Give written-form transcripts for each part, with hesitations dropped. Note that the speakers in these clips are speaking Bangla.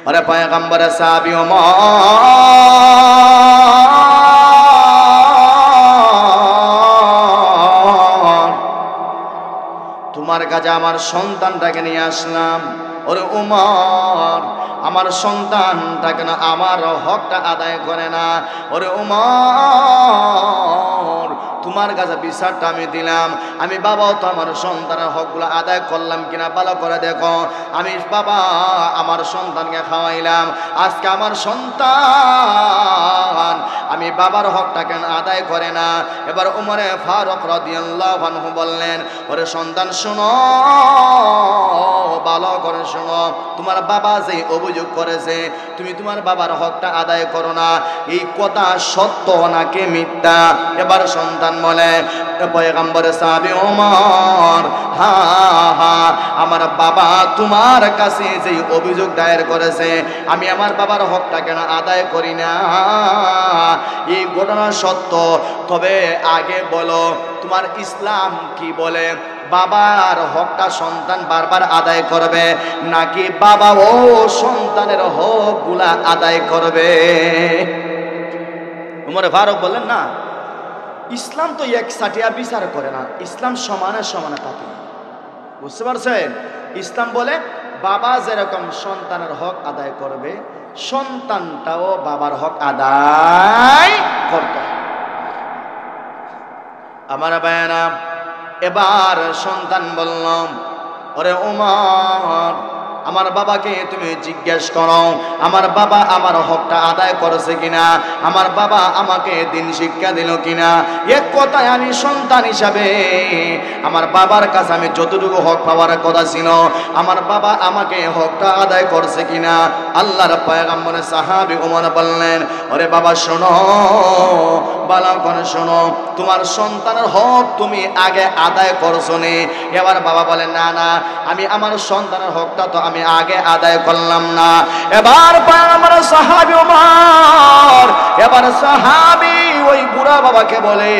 আরে পয়গম্বরের সাহাবী ওমর তোমার কাছে আমার সন্তানটাকে নিয়ে আসলাম। ওরে উমর আমার সন্তানটা কেন আমার হকটা আদায় করে না? ওরে উমর তোমার কাছে বিচারটা আমি দিলাম, আমি বাবাও তো আমার সন্তানের হকগুলো আদায় করলাম কিনা ভালো করে দেখো। আমি বাবা আমার সন্তানকে খাওয়াইলাম, আজকে আমার সন্তান আমি বাবার হকটা কেন আদায় করে না? এবার উমরে ফারুক রাদিয়াল্লাহু আনহু বললেন, ওরে সন্তান শোনো, ভালো করে শোনো, তোমার বাবা যে অভিযোগ করেছে তুমি তোমার বাবার হকটা আদায় করো না, এই কথা সত্য নাকি মিথ্যা? এবার সন্তান বলে, পয়গম্বরের সাহাবী ওমর হা হা আমার বাবা তোমার কাছে যে অভিযোগ দায়ের করেছে আমি আমার বাবার হকটা কেন আদায় করি না, এই ঘটনা সত্য। তবে আগে বলো তোমার ইসলাম কি বলে? বাবার হকটা সন্তান বারবার আদায় করবে নাকি বাবা ও সন্তানের হকগুলা আদায় করবে? উমর ফারুক বললেন, না, ইসলাম তো একসাটিয়া বিচার করে না, ইসলাম সমানে সমানে থাকে। বুঝতে পারছেন? ইসলাম বলে বাবা যেরকম সন্তানের হক আদায় করবে সন্তানটাও বাবার হক আদায় করতে হবে। আমার ভাইয়েরা, এবার সন্তান বললাম, ওরে ওমর আমার বাবাকে তুমি জিজ্ঞেস করো আমার বাবা আমার হকটা আদায় করেছে কিনা, আমার বাবা আমাকে দিন শিক্ষা দিল কিনা। এক কথায় আমি সন্তান হিসাবে আমার বাবার কাছে আমি যতটুকু হক পাওয়ার কথা ছিল আমার বাবা আমাকে হকটা আদায় করছে কিনা। আল্লাহর পয়গম্বরের সাহাবী ওমর বললেন, ওরে বাবা শোনো, ভালো করে শোনো, তোমার সন্তানের হক তুমি আগে আদায় করছো নি। এবার বাবা বলেন, না না, আমি আমার সন্তানের হকটা তো আমি আগে আদায় করলাম না। এবার আমার সাহাবী ওমর, এবার সাহাবী ওই বুড়া বাবাকে বলে,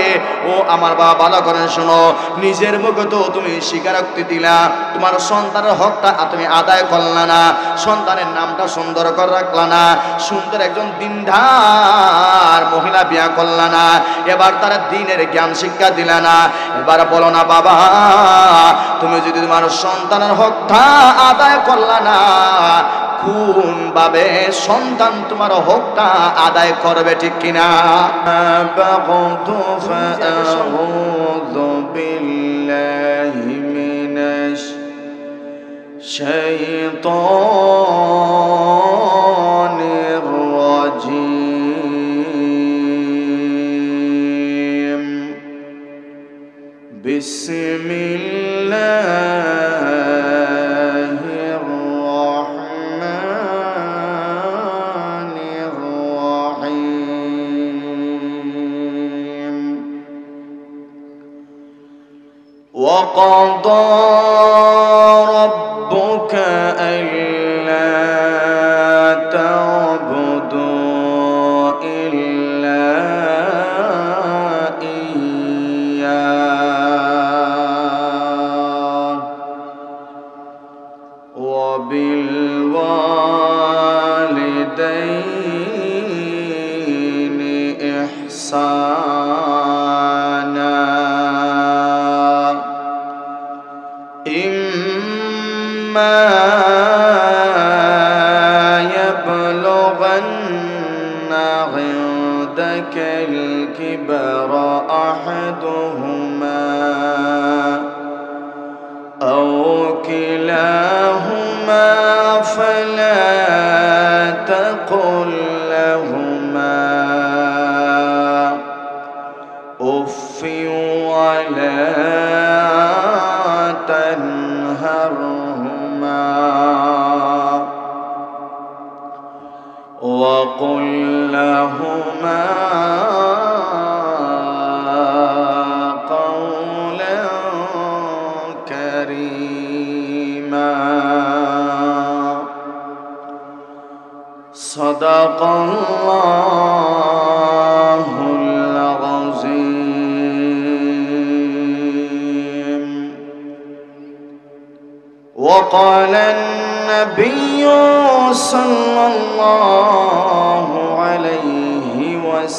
ও আমার বাবা ভালো করে শোনো, নিজের মুখে তো তুমি স্বীকারোক্তি দিলা তোমার সন্তানের হকটা তুমি আদায় করলা না, সন্তানের নামটা সুন্দর করে রাখলা না, সুন্দর একজন দিনদার মহিলা বিয়া করলা না, এবার তারা দিনের জ্ঞান শিক্ষা দিলা না। এবার বলো না বাবা, তুমি যদি তোমার সন্তানের হকটা আদায় করলা না, কোন ভাবে সন্তান তোমার হকটা আদায় করবে, ঠিক কিনা? আউযু বিল্লাহি মিনাশ শাইতানির রাজীম। বিসমিল্লাহির রাহমানির রাহিম। وقضى ربك ألا تعبدوا إلا إياه وبالوالدين إحسانا إما يبلغن عندك الكبر أحدهما أو كلاهما فلا تقل لهما أف ولا تنهرهما وقل لهما قولا كريما. صدق الله العظيم. وقال النبي صلى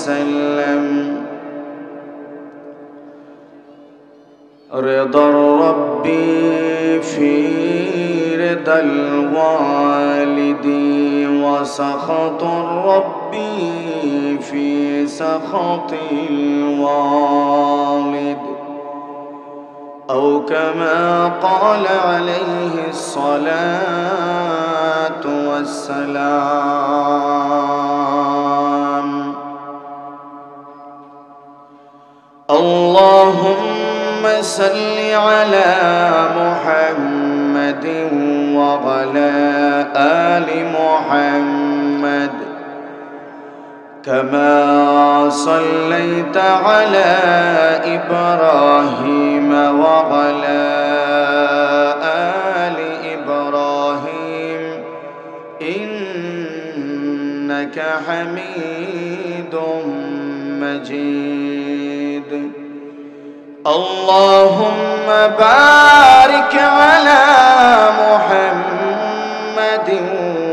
وسلم رضا الرب في رضا الوالد وسخط الرب في سخط الوالد أو كما قال عليه الصلاة والسلام اللهم صل على محمد وعلى آل محمد كما صليت على إبراهيم وعلى آل إبراهيم إنك حميد مجيد اللهم بارك على محمد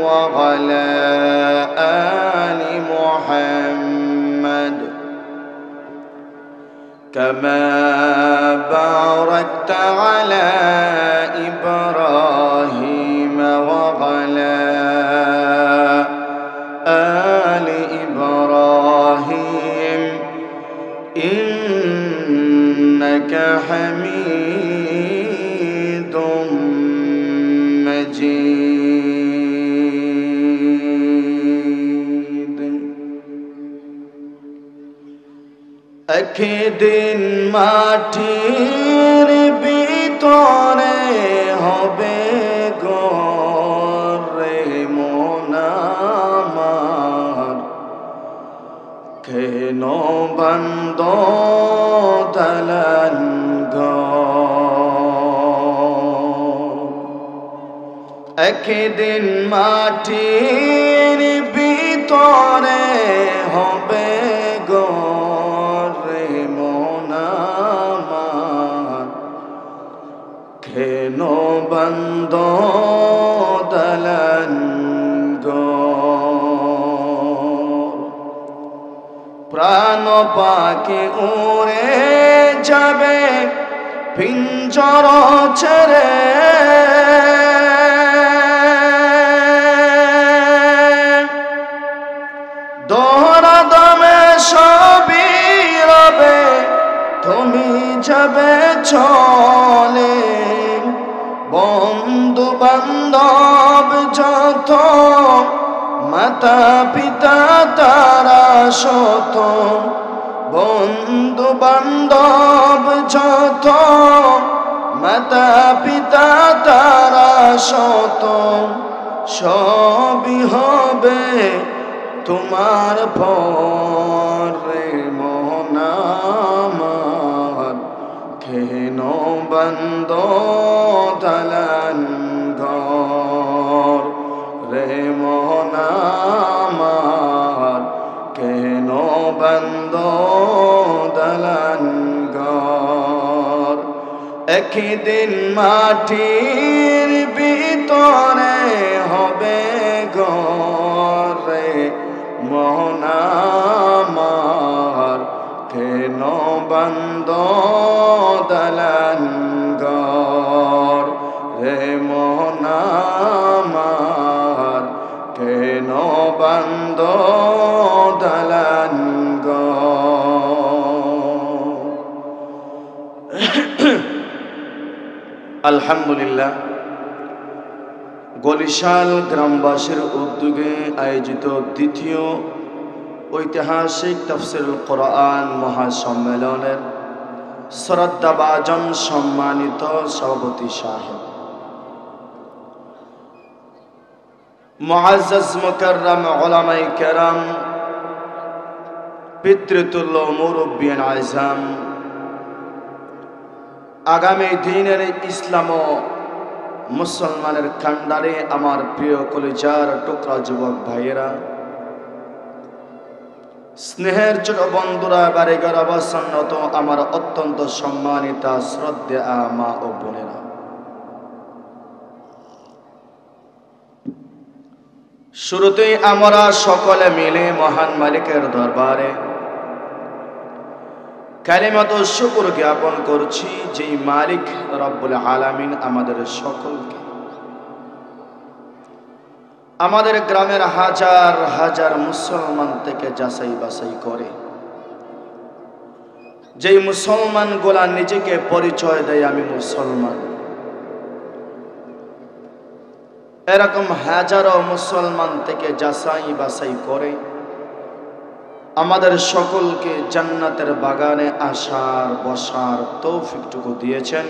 وعلى آل محمد كما باركت على إبراهيم وعلى آل إبراهيم إنك حميد مجيد একদিন মাটির ভিতরে হবে ঘরে মন আমার কেন বান্দ দালান একদিন মাটির ভিতরে হবে ঘরে মন আমার কেন বান্দ দালান প্রাণ পাখি উড়ে যাবে পিঞ্জর ছেড়ে দোহরা দমে সবই রবে তুমি যাবে চলে বন্ধু বান্ধব যত মাতা পিতা তারা শত বন্ধু বান্ধব যত মাতা পিতা তারা শত সবই হবে তোমার পরে মন আমার কেন বন্ধ দালান ঘর রে মন আমার কেন বন্ধ দালান ঘর একদিন মাটির ভিতরে হবে ঘরে মন আমার কেন বন্ধ দালান ঘর রে মন আমার কেন বন্ধ দালান ঘর আলহামদুলিল্লাহ গলিশাল গ্রামবাসীর উদ্যোগে আয়োজিত দ্বিতীয় ঐতিহাসিক তাফসীরুল কোরআন মহাসম্মেলনের শ্রদ্ধাভাজন সম্মানিত সভাপতি সাহেব মুআজ্জাজ মুকাররম উলামায়ে কেরাম পিতৃতুল্য মুরব্বিয়ান আযম আগামী দিনের ইসলাম ও মুসলমানের কান্ডারে আমার প্রিয় কলিজার টুকরা যুবক ভাইয়েরা স্নেহের ছোট বন্ধুরা বাড়িঘর অবসন্নত আমার অত্যন্ত সম্মানিতা শ্রদ্ধেয়া মা ও বোনেরা শুরুতেই আমরা সকলে মিলে মহান মালিকের দরবারে কালিমাতু শুকর জ্ঞাপন করছি যেই মালিক রব্বুল আলামিন আমাদের সকলকে আমাদের গ্রামের হাজার হাজার মুসলমান থেকে যাচাই বাছাই করে, যেই মুসলমানগুলা নিজেকে পরিচয় দেয় আমি মুসলমান, এরকম হাজারো মুসলমান থেকে যাচাই বাছাই করে আমাদের সকলকে জান্নাতের বাগানে আসার বসার তৌফিকটুকু দিয়েছেন।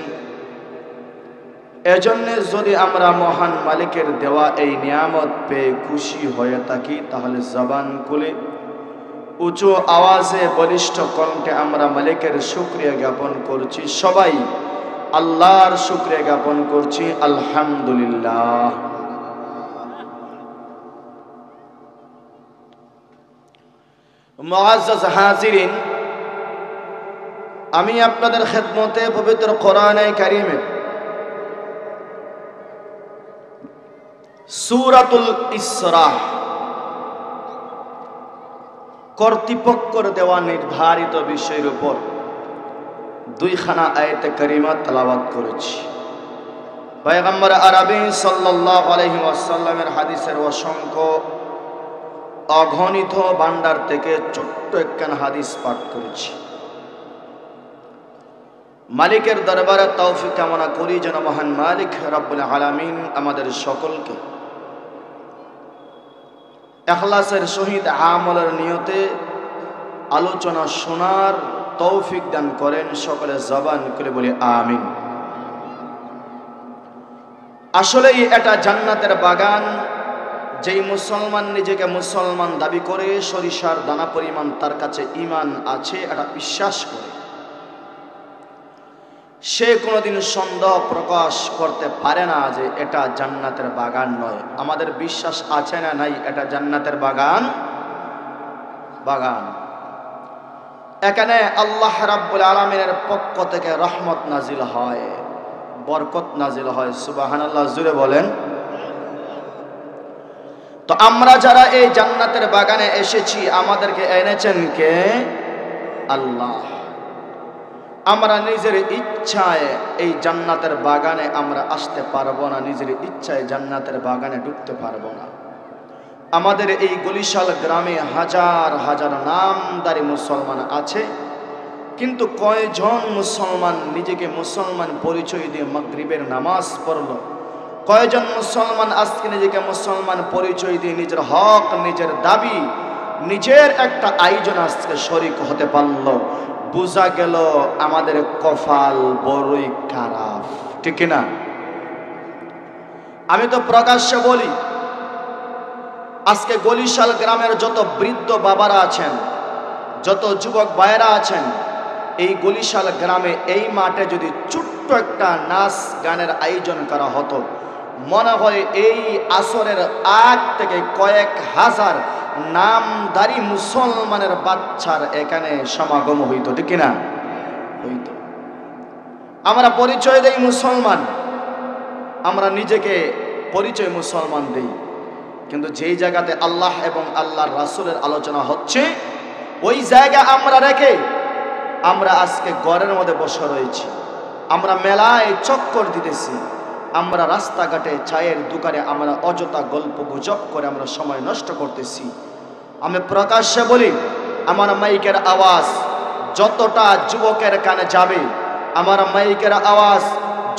এজন্য যদি আমরা মহান মালিকের দেওয়া এই নিয়ামত পেয়ে খুশি হয়ে থাকি, তাহলে জবান খুলে উঁচু আওয়াজে বলিষ্ঠ কণ্ঠে আমরা মালিকের শুকরিয়া জ্ঞাপন করছি। সবাই আল্লাহর শুকরিয়া জ্ঞাপন করছি, আলহামদুলিল্লাহ। মুআজ্জাজ হাজিরিন, আমি আপনাদের খেদমতে পবিত্র কোরআনে কারীমের সূরাতুল ইসরা কর্তৃপক্ষের দেওয়া নির্ধারিত বিষয়ের উপর দুইখানা আয়াতে কারিমা তেলাওয়াত করেছি। পয়গম্বর আরবি সাল্লাল্লাহু আলাইহি ওয়াসাল্লামের হাদিসের অসংখ্য অগণিত ভান্ডার থেকে ছোট্ট একখানা হাদিস পাঠ করেছি। মালিকের দরবারে তৌফিক কামনা করি যেন মহান মালিক রব্বুল আলামিন আমাদের সকলকে ইখলাসের সহিত আমলের নিয়তে আলোচনা শোনার তৌফিক দান করেন। সকলে জবান করে বলি আমিন। আসলেই এটা জান্নাতের বাগান। যেই মুসলমান নিজেকে মুসলমান দাবি করে, সরিষার দানা পরিমাণ তার কাছে ঈমান আছে এটা বিশ্বাস করে, সে কোনোদিন সন্দেহ প্রকাশ করতে পারে না যে এটা জান্নাতের বাগান নয়। আমাদের বিশ্বাস আছে না নাই এটা জান্নাতের বাগান? বাগান। এখানে আল্লাহ রাব্বুল আলামিনের পক্ষ থেকে রহমত নাজিল হয়, বরকত নাজিল হয়। সুবহানাল্লাহ, জুড়ে বলেন। তো আমরা যারা এই জান্নাতের বাগানে এসেছি, আমাদেরকে এনেছেন কে? আল্লাহ। আমরা নিজের ইচ্ছায় এই জান্নাতের বাগানে আমরা আসতে পারবো না, নিজের ইচ্ছায় জান্নাতের বাগানে ঢুকতে পারবো না। আমাদের এই গলিশাল গ্রামে হাজার হাজার নামদারি মুসলমান আছে, কিন্তু কয়জন মুসলমান নিজেকে মুসলমান পরিচয় দিয়ে মাগরিবের নামাজ পড়লো? কয়জন মুসলমান আজকে নিজেকে মুসলমান পরিচয় দিয়ে নিজের হক, নিজের দাবি, নিজের একটা আয়োজন আজকে শরীক হতে পারলো? বোঝা গেল আমাদের কপাল বড়ই খারাপ, ঠিক না? আমি তো প্রকাশ্যে বলি, আজকে গলিশাল গ্রামের যত বৃদ্ধ বাবারা আছেন, যত যুবক ভাইয়েরা আছেন, এই গলিশাল গ্রামে এই মাঠে যদি ছোট্ট একটা নাচ গানের আয়োজন করা হতো, মনে হয় এই আসরের আগ থেকে কয়েক হাজার নামদারি মুসলমানের বাচ্চার এখানে সমাগম হইতো, ঠিক না? হইতো। আমরা পরিচয় দেই মুসলমান, আমরা নিজেকে পরিচয় মুসলমান দেই, কিন্তু যেই জায়গাতে আল্লাহ এবং আল্লাহর রাসূলের আলোচনা হচ্ছে, ওই জায়গা আমরা রেখে আমরা আজকে ঘরের মধ্যে বসে রয়েছি, আমরা মেলায় চক্কর দিতেছি, আমরা রাস্তাঘাটে চায়ের দোকানে আমরা অযথা গল্প গুজব করে আমরা সময় নষ্ট করতেছি। আমি প্রকাশ্যে বলি, আমার মাইকের আওয়াজ যতটা যুবকের কানে যাবে, আমার মাইকের আওয়াজ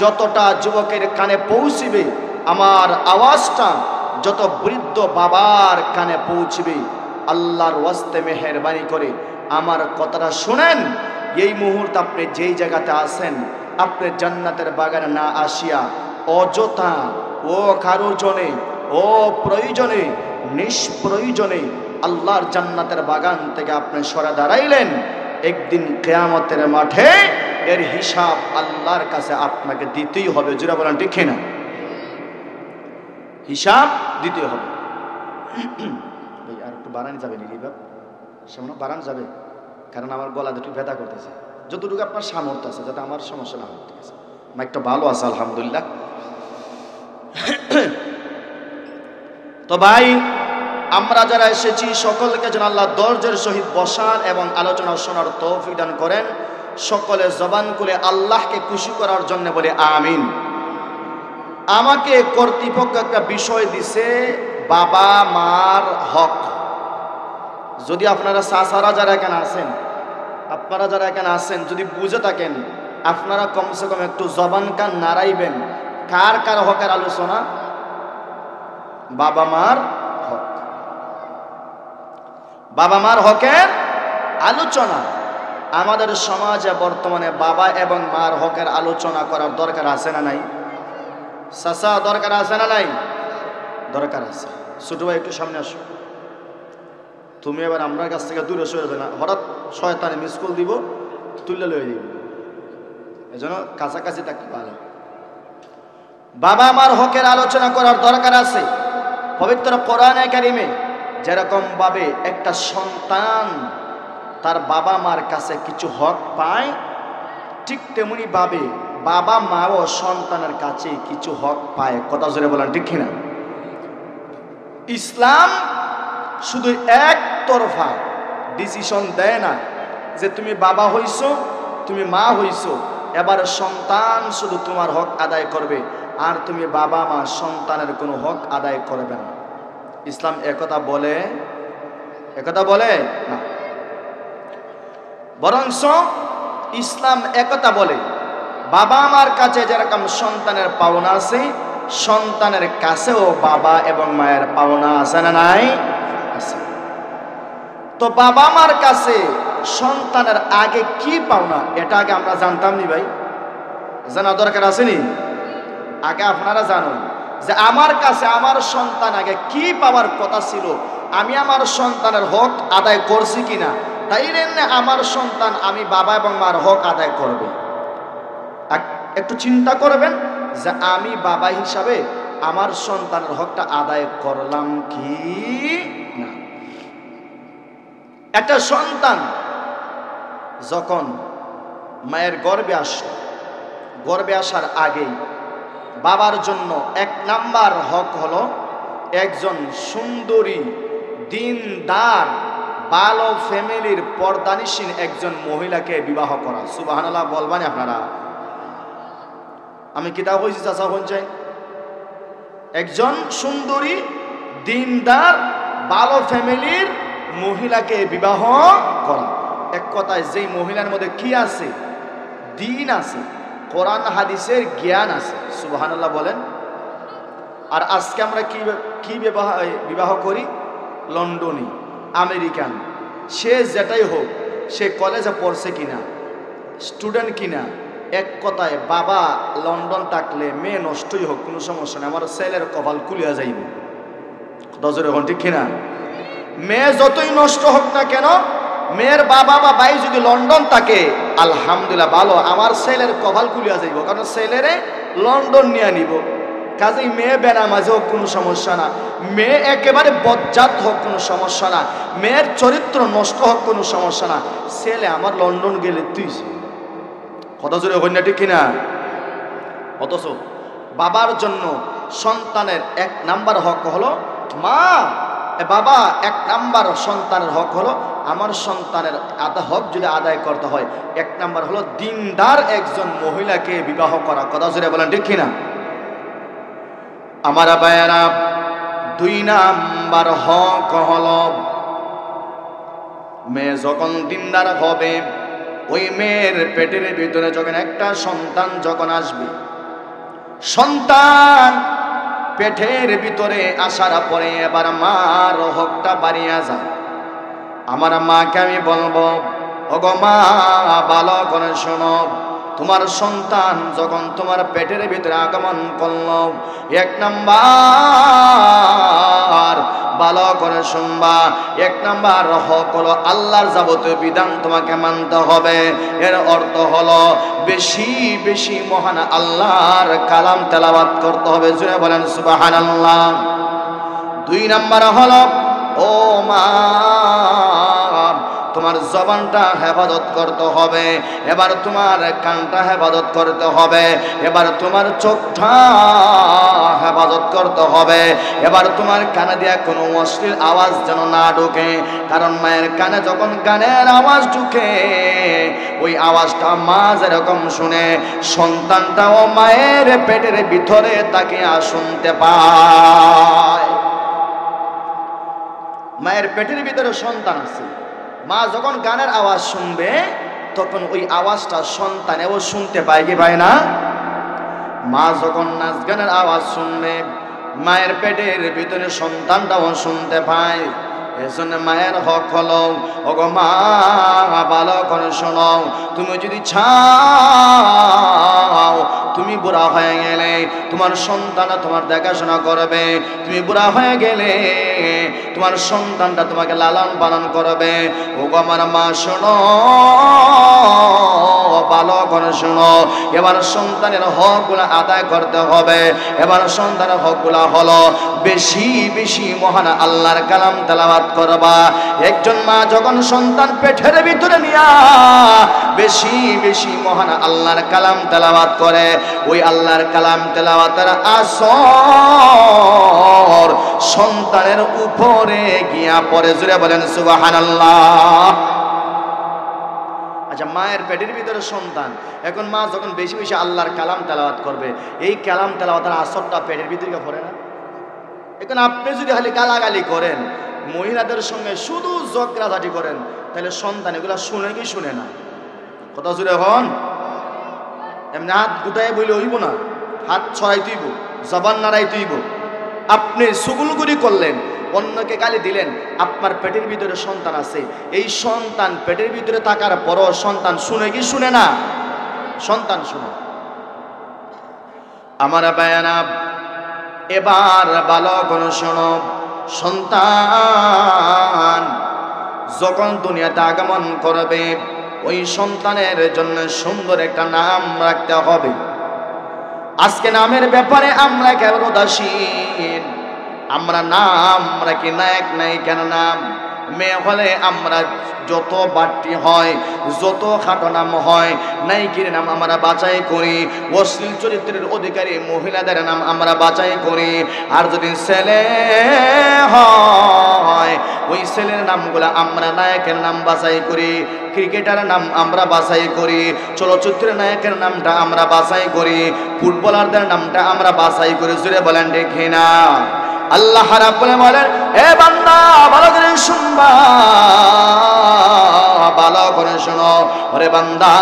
যতটা যুবকের কানে পৌঁছবে, আমার আওয়াজটা যত বৃদ্ধ বাবার কানে পৌঁছবে, আল্লাহর ওয়াস্তে মেহেরবানি করে আমার কথাটা শুনেন। এই মুহূর্তে আপনি যেই জায়গাতে আছেন, আপনি জান্নাতের বাগানে না আসিয়া অযথা ও কারো জনে ও প্রয়োজনে নিষ্প্রয়োজনে আল্লাহর জান্নাতের বাগান থেকে আপনি সরে দাঁড়াইলেন, একদিন কিয়ামতের মাঠে এর হিসাব আল্লাহর কাছে আপনাকে দিতেই হবে। জোরে বলেন ঠিক না? হিসাব দিতে হবে। ভাই আর একটু বাড়ানো যাবে নাকি? সামনে বাড়ানো যাবে, কারণ আমার গলা দুটো ব্যথা করতেছে। যতটুকু আপনার সামর্থ্য আছে, যাতে আমার সমস্যা না হয়। ঠিক আছে, মাইকটা ভালো আছে আলহামদুলিল্লাহ। তো ভাই, আমরা যারা এসেছি সকলকে যেন আল্লাহ ধৈর্যের সহিত বসার এবং আলোচনা শোনার তৌফিক দান করেন। সকলে জবান খুলে আল্লাহকে খুশি করার জন্য বলে আমিন। আমাকে কর্তৃপক্ষ একটা বিষয় দিছে, বাবা মার হক। যদি আপনারা চাচারা যারা এখানে আছেন, আপনারা যারা এখানে আছেন যদি বুঝে থাকেন, আপনারা কমসে কম একটু জবান কান নাড়াইবেন। কার কার হকের আলোচনা? বাবা মার হক। বাবা মার হকের আলোচনা। আমাদের সমাজে বর্তমানে বাবা এবং মার হকের আলোচনা করার দরকার আছে না নাই? চাচা দরকার আছে না নাই? দরকার আছে। ছোট ভাই একটু সামনে আসো। তুমি এবার আমার কাছ থেকে দূরে সরে যাবে না, হঠাৎ শয়তানে মিস কল দিব, তুলে লয়ে দিব। এই জন্য কাছাকাছি থাকতে ভালো। বাবা মার হকের আলোচনা করার দরকার আছে। পবিত্র কোরআনে কারিমে যেরকম ভাবে একটা সন্তান তার বাবা মার কাছে কিছু হক পায়, ঠিক তেমনি ভাবে বাবা মাও সন্তানের কাছে কিছু হক পায়। কথা জোরে বলেন ঠিক কিনা? ইসলাম শুধু একতরফা ডিসিশন দেয় না যে তুমি বাবা হইছো, তুমি মা হইছো, এবার সন্তান শুধু তোমার হক আদায় করবে আর তুমি বাবা মা সন্তানের কোনো হক আদায় করবে না। ইসলাম একথা বলে? একথা বলে না। বরঞ্চ ইসলাম একথা বলে, বাবা মার কাছে যেরকম সন্তানের পাওনা আছে, সন্তানের কাছেও বাবা এবং মায়ের পাওনা আছে না নাই? আছে। তো বাবা মার কাছে সন্তানের আগে কি পাওনা, এটা আগে আমরা জানতাম নি ভাই? জানা দরকার আছে নি? আগে আপনারা জানুন যে আমার কাছে আমার সন্তান আগে কি পাওয়ার কথা ছিল, আমি আমার সন্তানের হক আদায় করছি কিনা, তাই আমার সন্তান আমি বাবা এবং মার হক আদায় করবে। একটু চিন্তা করবেন যে আমি বাবা হিসাবে আমার সন্তানের হকটা আদায় করলাম কি না। একটা সন্তান যখন মায়ের গর্ভে আসে, গর্ভে আসার আগেই বাবার জন্য এক নাম্বার হক হলো একজন সুন্দরী, দিনদার, ভালো ফ্যামিলির পর্দানিসীন একজন মহিলাকে বিবাহ করা। সুবহানাল্লাহ বলবানি আপনারা? আমি কিতাব হয়েছি চাচা পঞ্চায়েত, একজন সুন্দরী, দিনদার, ভালো ফ্যামিলির মহিলাকে বিবাহ করা। এক কথায় যেই মহিলার মধ্যে কি আছে? দিন আছে, কোরআন হাদিসের জ্ঞান আছে। সুবহানাল্লাহ বলেন। আর আজকে আমরা কি বিবাহ করি? লন্ডনী, আমেরিকান, সে যেটাই হোক, সে কলেজে পড়ছে কিনা, স্টুডেন্ট কিনা, এক কথায় বাবা লন্ডন থাকলে মেয়ে নষ্টই হোক কোনো সমস্যা নেই, আমার ছেলের কপাল কুলিয়া যাইব। দজরে হন ঠিক কিনা? মেয়ে যতই নষ্ট হোক না কেন, মেয়ের বাবা বা ভাই যদি লন্ডন থাকে, আলহামদুলিল্লাহ ভালো, আমার ছেলের কপাল কুলিয়া যাইব, কারণ ছেলেরে লন্ডন নিয়ে নিব। কাজেই মেয়ে বেনামাজি হোক কোনো সমস্যা না, মেয়ে একেবারে বজ্জাত হোক কোনো সমস্যা না, মেয়ের চরিত্র নষ্ট হোক কোনো সমস্যা না, ছেলে আমার লন্ডন গেলে তুই কথা জোরে হই না ঠিক কিনা? অথচ বাবার জন্য সন্তানের এক নাম্বার হক হলো মা, বাবা এক নাম্বার সন্তানের হক হলো আমার সন্তানের হক যদি আদায় করতে হয়, এক নাম্বার হলো দিনদার একজন মহিলাকে বিবাহ করা। কথা জোরে বলেন ঠিক কিনা? আমার ভাইয়েরা, দুই নাম্বার হক হলো মেয়ে যখন দিনদার হবে, ওই মেয়ের পেটের ভিতরে যখন একটা সন্তান যখন আসবে, সন্তান পেটের ভিতরে আসার পরে এবার মার হকটা বাড়িয়া যায়। আমার মাকে আমি বলবো, ওগো মা ভালো করে শোনো, তোমার সন্তান যখন তোমার পেটের ভিতরে আগমন করলো, এক নাম্বার ভালো করে শুনবা, এক নাম্বার হক হলো আল্লাহর যাবতীয় বিধান তোমাকে মানতে হবে। এর অর্থ হলো বেশি বেশি মহান আল্লাহর কালাম তেলাওয়াত করতে হবে। জুড়ে বলেন সুবহানাল্লাহ। দুই নাম্বার হলো ও মা, তোমার জবানটা হেফাজত করতে হবে, এবার তোমার কানটা হেফাজত করতে হবে, এবার তোমার চোখটা হেফাজত করতে হবে, এবার তোমার কানে দিয়া কোনো অশ্লীল আওয়াজ যেন না ঢোকে। কারণ মায়ের কানে যখন গানের আওয়াজ ঢুকে, ওই আওয়াজটা মা যেরকম শুনে, সন্তানটাও মায়ের পেটের ভিতরে তাকে শুনতে পায়। মায়ের পেটের ভিতরে সন্তান আছে, মা যখন গানের আওয়াজ শুনবে তখন ওই আওয়াজটা সন্তানেও শুনতে পায় কি পায় না? মা যখন নাচ গানের আওয়াজ শুনবে মায়ের পেটের ভিতরে সন্তানটাও শুনতে পায়। এজন্য মায়ের হক হলো, ওগো মা ভালো করে শোনো, তুমি যদি চাও তুমি বুড়া হয়ে গেলে তোমার সন্তানটা তোমার দেখাশোনা করবে, তুমি বুড়া হয়ে গেলে তোমার সন্তানটা তোমাকে লালন পালন করবে। ওগো আমার মা শোনো, ভালো করে শোনো, এবার সন্তানের হকগুলো আদায় করতে হবে। এবার সন্তানের হকগুলো হলো বেশি বেশি মহান আল্লাহর কালাম তেলাওয়াত করবা। একজন মা যখন সন্তান পেটের ভিতরে নিয়া বেশি বেশি মহান আল্লাহর কালাম তেলাওয়াত করে, ওই আল্লাহর কালাম তেলাওয়াতের আসর সন্তানের উপরে গিয়া পড়ে। জোরে বলেন সুবহানাল্লাহ। আচ্ছা, মায়ের পেটের ভিতরে সন্তান, এখন মা যখন বেশি বেশি আল্লাহর কালাম তেলাওয়াত করবে, এই কালাম তেলাওয়াতের আসরটা পেটের ভিতরে পড়ে না? এখন আপনি যদি খালি গালাগালি করেন, মহিলাদের সঙ্গে শুধু ঝগড়াঝাটি করেন, তাহলে সন্তান এগুলা শুনে কি শুনে না? কথা জুড়ে হন। এমনি হাত গুটায় বইলে হইব না, হাত ছড়াই তুইব, জবান নাড়াই তুইব। আপনি সুগুলগুলি করলেন, অন্যকে গালি দিলেন, আপনার পেটের ভিতরে সন্তান আছে, এই সন্তান পেটের ভিতরে থাকার পরও সন্তান শুনে কি শুনে না? সন্তান শুনে। আমার বায়ানা, এবার ভালো করে শোনো, সন্তান যখন দুনিয়াতে আগমন করবে, ওই সন্তানের জন্য সুন্দর একটা নাম রাখতে হবে। আজকে নামের ব্যাপারে আমরা কেবল উদাসীন, আমরা নাম রাখি নায়ক নায়িকার নাম। মেয়ে হলে আমরা যত বাড়তি হয়, যত খাটো নাম হয়, নায়িকার নাম আমরা বাছাই করি, অশ্লীল চরিত্রের অধিকারী মহিলাদের নাম আমরা বাছাই করি। আর যদি ছেলে হয়, ওই ছেলের নামগুলো আমরা নায়কের নাম বাছাই করি, ক্রিকেটারের নাম আমরা বাছাই করি, চলচ্চিত্রের নায়কের নামটা আমরা বাছাই করি, ফুটবলারদের নামটা আমরা বাছাই করি। জুড়ে বলেন দেখি না? আল্লাহ রাব্বুল বলেন, এ বান্দা ভালো করে শুনবা, ভালো করে শোনো, ওরে বান্দা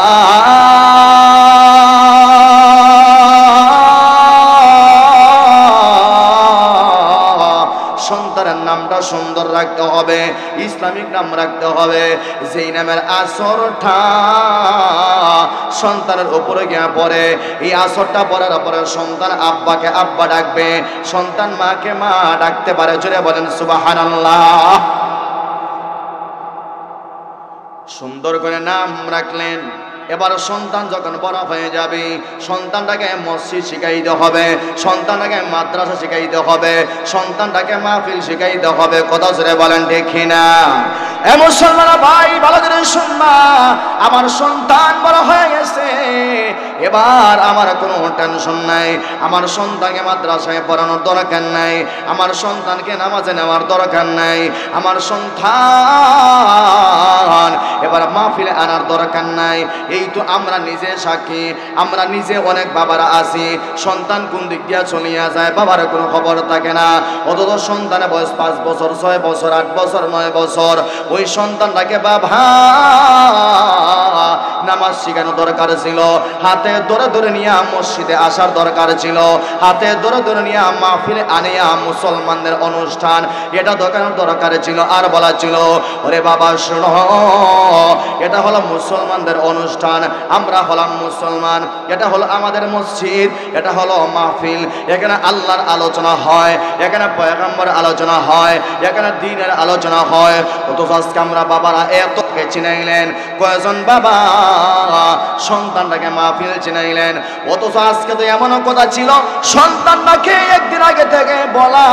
সন্তানের নামটা সুন্দর রাখতে হবে, ইসলামিক নাম রাখতে হবে, যেই নামের আসরটা সন্তানের উপরে গিয়া পড়ে, এই আসরটা পড়ার পরে সন্তান আব্বাকে আব্বা ডাকবে, সন্তান মাকে মা ডাকতে পারে। জোরে বলেন সুবহানাল্লাহ। সুন্দর করে নাম রাখলেন। এবার সন্তান যখন বড় হয়ে যাবে, সন্তানটাকে মসজিদ শিখাইতে হবে, সন্তানটাকে মাদ্রাসা শিখাইতে হবে, সন্তানটাকে মাহফিল শিখাইতে হবে। কথা জোরে বলেন দেখি না? এ মুসলমান ভাই ভালো করে শুনবা, আমার সন্তান বড় হয়ে গেছে, এবার আমার কোনো টেনশন নাই, আমার সন্তানকে মাদ্রাসায় পড়ানোর দরকার নাই, আমার সন্তানকে নামাজে নেওয়ার দরকার নাই, আমার সন্তান এবার মাহফিলে আনার দরকার নাই। এই তো আমরা নিজে সাক্ষী, আমরা নিজে অনেক বাবারা আছি, সন্তান কোন দিক দিয়ে চলিয়া যায় বাবার কোনো খবর থাকে না, অথচ সন্তানের বয়স 5 বছর, 6 বছর, 8 বছর, 9 বছর, ওই সন্তানটাকে বাবা নামাজ শেখানো দরকার ছিল, হাতে ধরে ধরে নিয়ে মসজিদে আসার দরকার ছিল, হাতে ধরে ধরে নিয়ে মাহফিলে আনিয়া মুসলমানদের অনুষ্ঠান এটা দরকার ছিল। আর বলা ছিল, ওরে বাবা শোনো, এটা হলো মুসলমানদের অনুষ্ঠান, আমরা হলাম মুসলমান, এটা হলো আমাদের মসজিদ, এটা হলো মাহফিল, এখানে আল্লাহর আলোচনা হয়, এখানে পয়গম্বরের আলোচনা হয়, এখানে দ্বীনের আলোচনা হয়। অথচ আজকে আমরা বাবারা এতকে চিনাইলেন, কয়জন বাবা সন্তানটাকে মাহফিল চিনাইলেন। অথচ আজকে তো এমনও কথা ছিল সন্তানটাকে একদিন আগে থেকে বলা,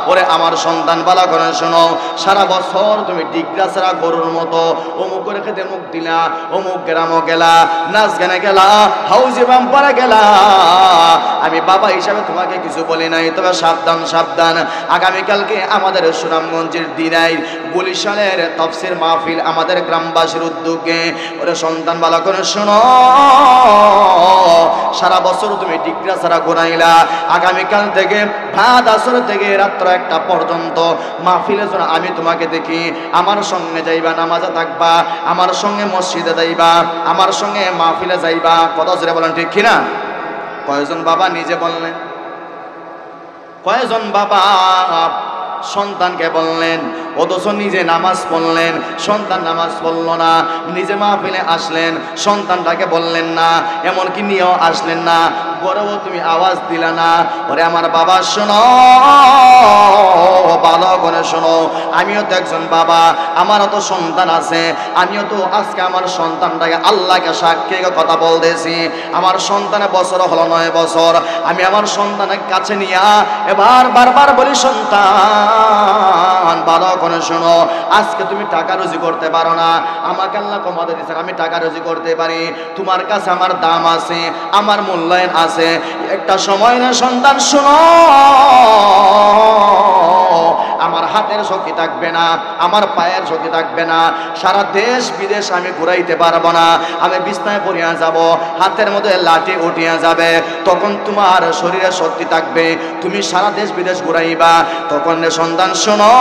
ওরে আমার সন্তান বালা করে শোনো, সারা বছর তুমি ডিগ্রা ছাড়া গরুর মতো অমুকের খেতে মুখ দিলা, অমুক গ্রামও গেলা, নাচ গানে গেলা, হাউজি বাম্পারে গেলা, আমি বাবা হিসাবে তোমাকে কিছু বলি নাই, তবে সাবধান সাবধান, আগামীকালকে আমাদের সুনামগঞ্জের দিনাই গুলিশানের তাফসীর মাহফিল আমাদের গ্রামবাসীর উদ্যোগে। ওরে সন্তান বালা করে শোনো, সারা বছর তুমি ডিগ্রা ছাড়া ঘুরাইলা, আগামীকাল থেকে ভাত আসর থেকে রাত্র 1টা পর্যন্ত মাহফিলের জন্য আমি তোমাকে দেখি, আমার সঙ্গে যাইবা, নামাজে থাকবা, আমার সঙ্গে মসজিদে যাইবা, আমার সঙ্গে মাহফিলে যাইবা। কথা জোরে বলেন ঠিক কিনা? কয়জন বাবা নিজে বললেন? কয়জন বাবা সন্তানকে বললেন? অথচ নিজে নামাজ পড়লেন, সন্তান নামাজ পড়ল না, নিজে মাহফিলে আসলেন, সন্তানটাকে বললেন না, এমনকি নিয়েও আসলেন না, বড়ও তুমি আওয়াজ দিলা না। ওরে আমার বাবা শোনো, ভালো করে শোনো, আমিও তো একজন বাবা, আমারও তো সন্তান আছে, আমিও তো আজকে আমার সন্তানটাকে আল্লাহকে সাক্ষী কথা বলতেছি। আমার সন্তানের বছর হলো 9 বছর, আমি আমার সন্তানের কাছে নিয়ে এবার বারবার বলি, সন্তান ভালো করে শোনো, আজকে তুমি টাকা রুজি করতে পারো না, আমাকে আল্লাহ ক্ষমতা দিয়েছেন আমি টাকা রুজি করতে পারি, তোমার কাছে আমার দাম আছে, আমার মূল্যায়ন আছে, একটা সময় না সন্তান শোনো, আমার হাতের শক্তি থাকবে না, আমার পায়ের শক্তি থাকবে না, সারা দেশ বিদেশ আমি ঘুরাইতে পারবো না, আমি বিছনায় পড়িয়া যাব, হাতের মধ্যে লাঠি উঠিয়া যাবে, তখন তোমার শরীরে শক্তি থাকবে, তুমি সারা দেশ বিদেশ ঘুরাইবা। তখন সন্তান শোনো,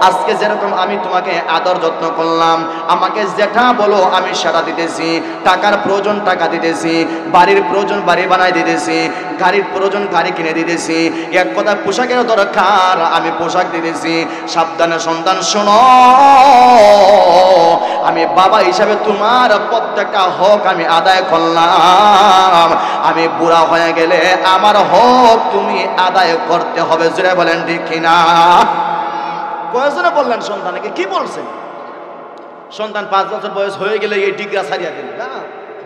আজকে যেরকম আমি তোমাকে আদর যত্ন করলাম, আমাকে যেটা বলো আমি সেটা দিতেছি, টাকার প্রয়োজন টাকা দিতেছি, বাড়ির প্রয়োজন বাড়ি বানাই দিতেছি, গাড়ির প্রয়োজন গাড়ি কিনে দিতেছি, এক কথা পোশাকের দরকার আমি পোশাক দিতেছি। সাবধানে সন্তান শোনো, আমি বাবা হিসাবে তোমার প্রত্যেকটা হক আমি আদায় করলাম, আমি বুড়া হয়ে গেলে আমার হক তুমি আদায় করতে হবে। জোরে বলেন ঠিক কিনা? কয়জনে বললেন সন্তানকে? কি বলছেন? সন্তান 5 বছর বয়স হয়ে গেলে এই ডিগ্রা ছাড়িয়া দিল না,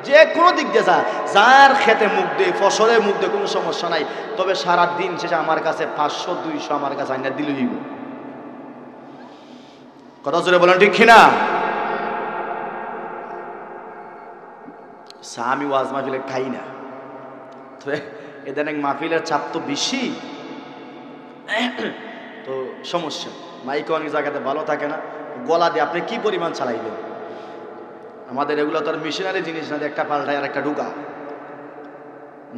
যে কোনো দিক দিয়ে যার খেতে মুখ দিয়ে ফসলে মুখ দিয়ে কোনো সমস্যা নাই, তবে সারা দিন শেষে আমার কাছে 500-200 আমার কাছে আইনা দিল হইব। কথা জোরে বলেন ঠিক কিনা? আমি ওয়াজ মাহফিলে খাই না, তবে এদের মাহফিলের চাপ তো বেশি, তো সমস্যা, মাইকে অনেক জায়গাতে ভালো থাকে না, গলা দিয়ে আপনি কি পরিমাণ চালাইবেন? আমাদের এগুলো তো আর মেশিনারি জিনিস না, একটা পাল্টায় আর একটা ঢুকা,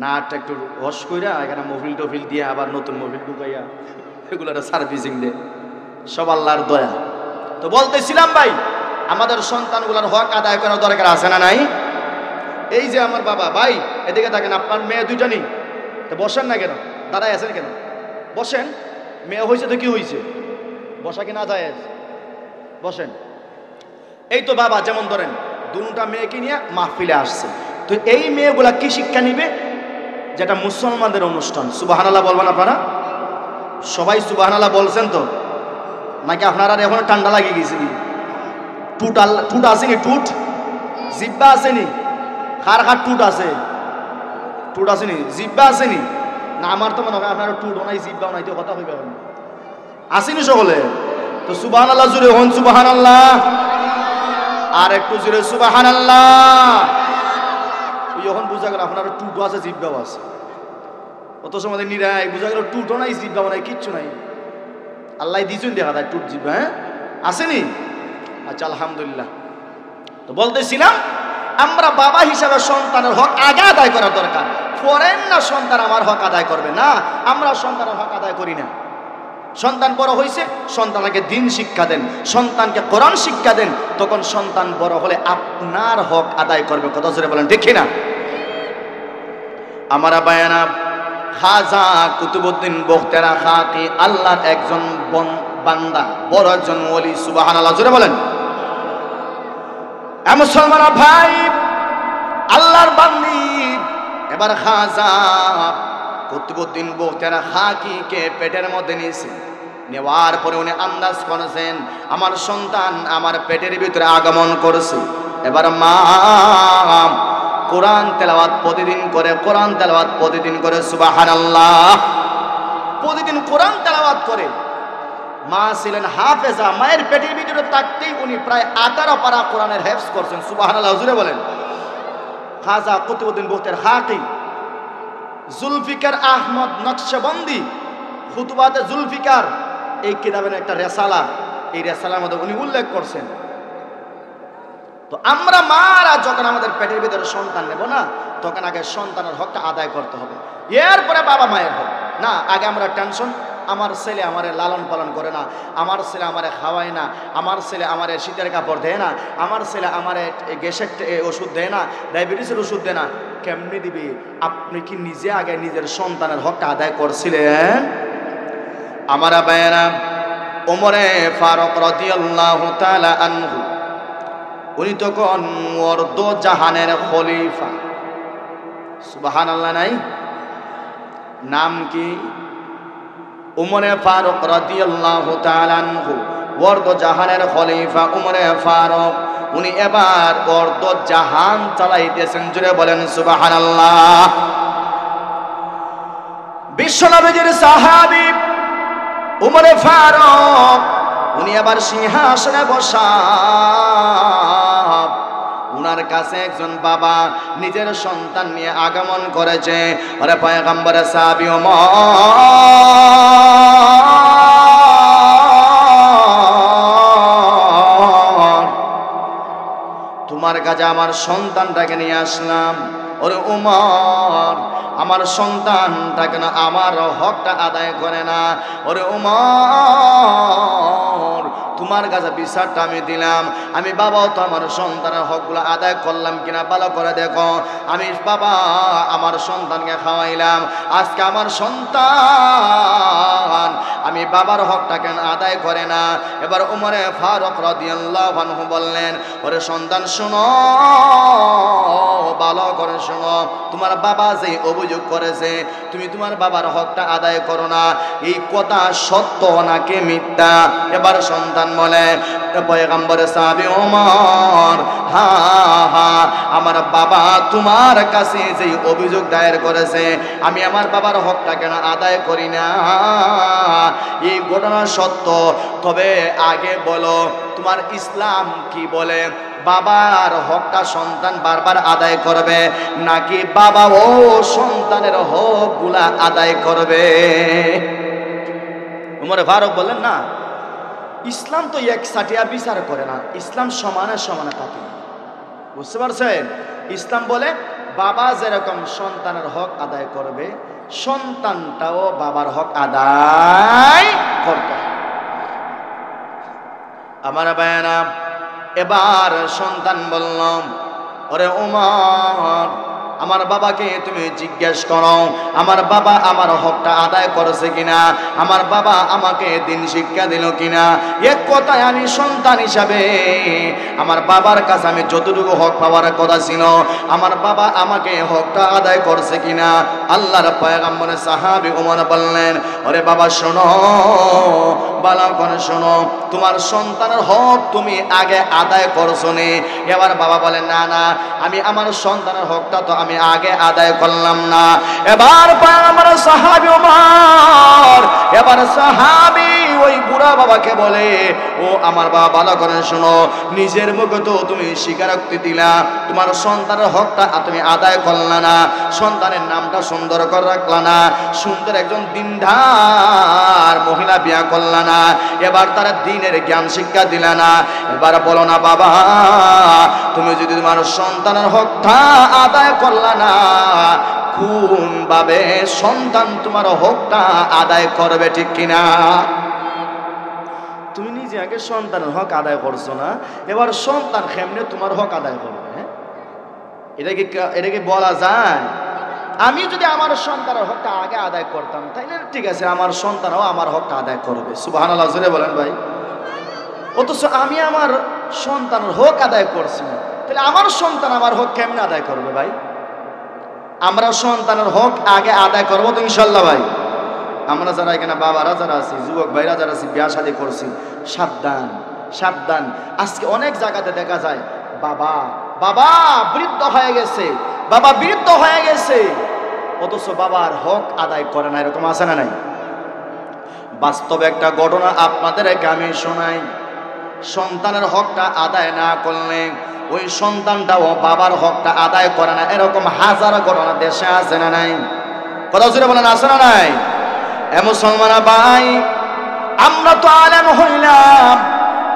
নাটটা একটু হস কইরা এখানে মোবিল টোবিল দিয়ে আবার নতুন মোবিল ঢুকাইয়া এগুলো সার্ভিসিং দে, সব আল্লাহর দয়া। তো বলতেছিলাম ভাই, আমাদের সন্তানগুলোর হক আদায় করার দরকার আছে না নাই? এই যে আমার বাবা, ভাই এদিকে থাকেন, আপনার মেয়ে 2টা নেই, তো বসেন না কেন? দাঁড়ায় আছেন কেন? বসেন, মেয়ে হয়েছে তো কি হয়েছে, বসা কি না যায়? বসেন। এই তো বাবা, যেমন ধরেন 2টা মেয়েকে নিয়ে মাহফিলে আসছে, তো এই মেয়েগুলা কি শিক্ষা নিবে? যেটা মুসলমানদের অনুষ্ঠান, সুবহানাল্লাহ বলবেন আপনারা? সবাই সুবহানাল্লাহ বলছেন তো নাকি? আপনারা এখন ঠান্ডা লাগিয়ে গেছে? টুট আসেনি? টুট জিব্বা আসেনি? খার খার টুট আছে? টুট আসেনি? জিব্বা আসেনি? না আমার তো মনে হয় আপনারা টুটও নাই জিব্বাও নাই, তো কথা হইবে আসেনি সকলে? তো সুবহানাল্লাহ জুড়ে হন, সুবহানাল্লাহ, আর একটু জুড়ে সুবহানাল্লাহ। যখন বুঝা গেল আপনার টুটও আছে জিব্বাও আছে, অত সময় নিরাই বুঝা গেল টুটও নাই জিব্বাও নাই, কিচ্ছু নাই, আল্লাহ দিয়েছেন দেখা যায় টুট জিব্বা, হ্যাঁ আসেনি? আচ্ছা আলহামদুলিল্লাহ। তো বলতেছিলাম, আমরা বাবা হিসাবে সন্তানের হক আগে আদায় করার দরকার, পরেন না সন্তান আমার হক আদায় করবে না, আমরা সন্তানের হক আদায় করি না। সন্তান বড় হয়েছে, সন্তানকে দিন শিক্ষা দেন, সন্তানকে কোরআন শিক্ষা দেন, তখন সন্তান বড় হলে আপনার হক আদায় করবে। কথা জোরে বলেন ঠিক কিনা? আমার বায়ানা খাজা কুতুবউদ্দিন বখতিয়ার খাকি আল্লাহর একজন বান্দা, বড় একজন ওলি, সুবহানাল্লাহ জোরে বলেন। মুসলমান ভাই, আল্লাহর বান্দি, এবার খাজা কুতুবউদ্দিন বখতিয়ার খাকিকে পেটের মধ্যে নিয়েছে, নেওয়ার পরে উনি আন্দাজ করেছেন আমার সন্তান আমার পেটের ভিতরে আগমন করেছে। এবার মা কোরআন তেলাওয়াত প্রতিদিন করে সুবহানাল্লাহ, প্রতিদিন কোরআন তেলাওয়াত করে। মা ছিলেন হাফেজা, মায়ের পেটের ভিতরে থাকতেই উনি প্রায় 18 পারা কোরআনের হেফজ করছেন। সুবহানাল্লাহ, হুজুরে বলেন। খাজা কুতুবউদ্দিন বখতিয়ার হাকি জুলফিকার আহমদ নকশবন্দি খুতবাতে জুলফিকার এই কিতাবের একটা রেসালা, এই রেসালার মধ্যে উনি উল্লেখ করছেন। তো আমরা মারা যখন আমাদের পেটের ভিতরে সন্তান নেব না, তখন আগে সন্তানের হকটা আদায় করতে হবে, এরপরে বাবা মায়ের হক না। আগে আমরা টেনশন, আমার ছেলে আমারে লালন পালন করে না, আমার ছেলে আমারে খাওয়ায় না, আমার ছেলে আমারে শীতের কাপড় দেয় না, আমার ছেলে আমারে গ্যাসের ওষুধ দেয় না, ডায়াবেটিসের ওষুধ দেয় না। কেমনি দিবি? আপনি কি নিজে আগে নিজের সন্তানের হকটা আদায় করছিলেন? আমার ভাইয়েরা, ওমরে ফারুক রাদিয়াল্লাহু তাআলা আনহু উনি তখন অর্ধ জাহানের খলিফা। সুবহানাল্লাহ নাই? নাম কি? উমরে ফারুক রাদিয়াল্লাহু তাআলা আনহু অর্ধ জাহানের খলিফা উমরে ফারুক। উনি এবার অর্ধ জাহান চালাইতেছেন। জুড়ে বলেন সুবহানাল্লাহ। বিশ্বনবীর সাহাবী উমরে ফারুক উনি এবার সিংহাসনে বসা। উনার কাছে একজন বাবা নিজের সন্তান নিয়ে আগমন করেছে। আরে পয়গম্বরের সাহাবী ওমর, তোমার কাছে আমার সন্তানটাকে নিয়ে আসলাম। ওরে ওমর, আমার সন্তানটাকে না আমার হকটা আদায় করে না। ওরে ওমর, তোমার কাছে বিচারটা আমি দিলাম। আমি বাবাও তো আমার সন্তানের হকগুলো আদায় করলাম কিনা ভালো করে দেখো। আমি বাবা আমার সন্তানকে খাওয়াইলাম, আজকে আমার সন্তান আমি বাবার হকটা কেন আদায় করে না? এবার উমরে ফারুক রাদিয়াল্লাহু আনহু বললেন, ওরে সন্তান শোনো, ভালো করে শোনো, তোমার বাবা যে অভিযোগ করেছে তুমি তোমার বাবার হকটা আদায় করো না, এই কথা সত্য নাকি মিথ্যা? এবার সন্তান বলে, পয়গম্বরের সাহাবী ওমর, হ্যাঁ হ্যাঁ, আমার বাবা তোমার কাছে যে অভিযোগ দায়ের করেছে আমি আমার বাবার হকটা কেন আদায় করি না, এই ঘটনা সত্য। তবে আগে বলো তোমার ইসলাম কি বলে? বাবার হকটা সন্তান বারবার আদায় করবে নাকি বাবা ও সন্তানের হকগুলা আদায় করবে? উমরে ফারুক বললেন, না, ইসলাম তো এক সাটিয়া বিচার করে না, ইসলাম সমানে সমানে থাকে। বুঝতে পারছেন? ইসলাম বলে বাবা যেরকম সন্তানের হক আদায় করবে, সন্তানটাও বাবার হক আদায় করতে হবে। আমার ভাইয়েরা, এবার সন্তান বললাম, ওরে ওমর, আমার বাবাকে তুমি জিজ্ঞেস করো আমার বাবা আমার হকটা আদায় করেছে কিনা, আমার বাবা আমাকে দিন শিক্ষা দিল কিনা। এক কথায় আমি সন্তান হিসাবে আমার বাবার কাছে আমি যতটুকু হক পাওয়ার কথা ছিল আমার বাবা আমাকে হকটা আদায় করছে কিনা। আল্লাহর পয়গম্বরের সাহাবী ওমর বললেন, ওরে বাবা শোনো, ভালো করে শোনো, তোমার সন্তানের হক তুমি আগে আদায় করছো নি। এবার বাবা বলেন, না না, আমি আমার সন্তানের হকটা তো আমি আগে আদায় করলাম না। এবার আমার সাহাবী ওমর, এবার সাহাবী ওই বুড়া বাবাকে বলে, ও আমার বাবা ভালো করে শোনো, নিজের মুখে তো তুমি স্বীকারোক্তি দিলা তোমার সন্তানের হকটা তুমি আদায় করলা না, সন্তানের নামটা সুন্দর করে রাখলা না, সুন্দর একজন দিনদার মহিলা বিয়া করলা না, এবার তারা দ্বীনের জ্ঞান শিক্ষা দিলা না। এবার বলো না বাবা, তুমি যদি তোমার সন্তানের হকটা আদায় করলা না, কোন ভাবে সন্তান তোমার হকটা আদায় করবে? ঠিক কিনা? তুমি নিজে আগে সন্তানের হক আদায় করছো না, এবার সন্তান কেমনে তোমার হক আদায় করবে? এটা কি বলা যায়? আমি যদি আমার সন্তানের হকটা আগে আদায় করতাম তাইলে ঠিক আছে, আমার সন্তানও আমার হকটা আদায় করবে। সুবহানাল্লাহ জোরে বলেন ভাই। অথচ আমি আমার সন্তানের হক আদায় করছি না, তাহলে আমার সন্তান আমার হক কেমনে আদায় করবে ভাই? আমরা সন্তানের হক আগে আদায় করবো তো ইনশাল্লাহ ভাই? আমরা যারা এখানে বাবারা যারা আছি, যুবক ভাইরা যারা আছি, বিয়া শাদী করছি, সাবধান সাবধান। আজকে অনেক জায়গাতে দেখা যায় বাবা বাবা বৃদ্ধ হয়ে গেছে, বাবা বৃদ্ধ হয়ে গেছে, অথচ বাবার হক আদায় করে না। এরকম আছে না নাই? বাস্তবে একটা ঘটনা আপনাদেরকে আমি শোনাই। সন্তানের হকটা আদায় না করলে ওই সন্তানটাও বাবার হকটা আদায় করে না। এরকম হাজার ঘটনা দেশে আছে না নাই? কথা জুড়ে বলেন, আছে না নাই? এ মুসলমান ভাই, আমরা তো আলেম হইলাম,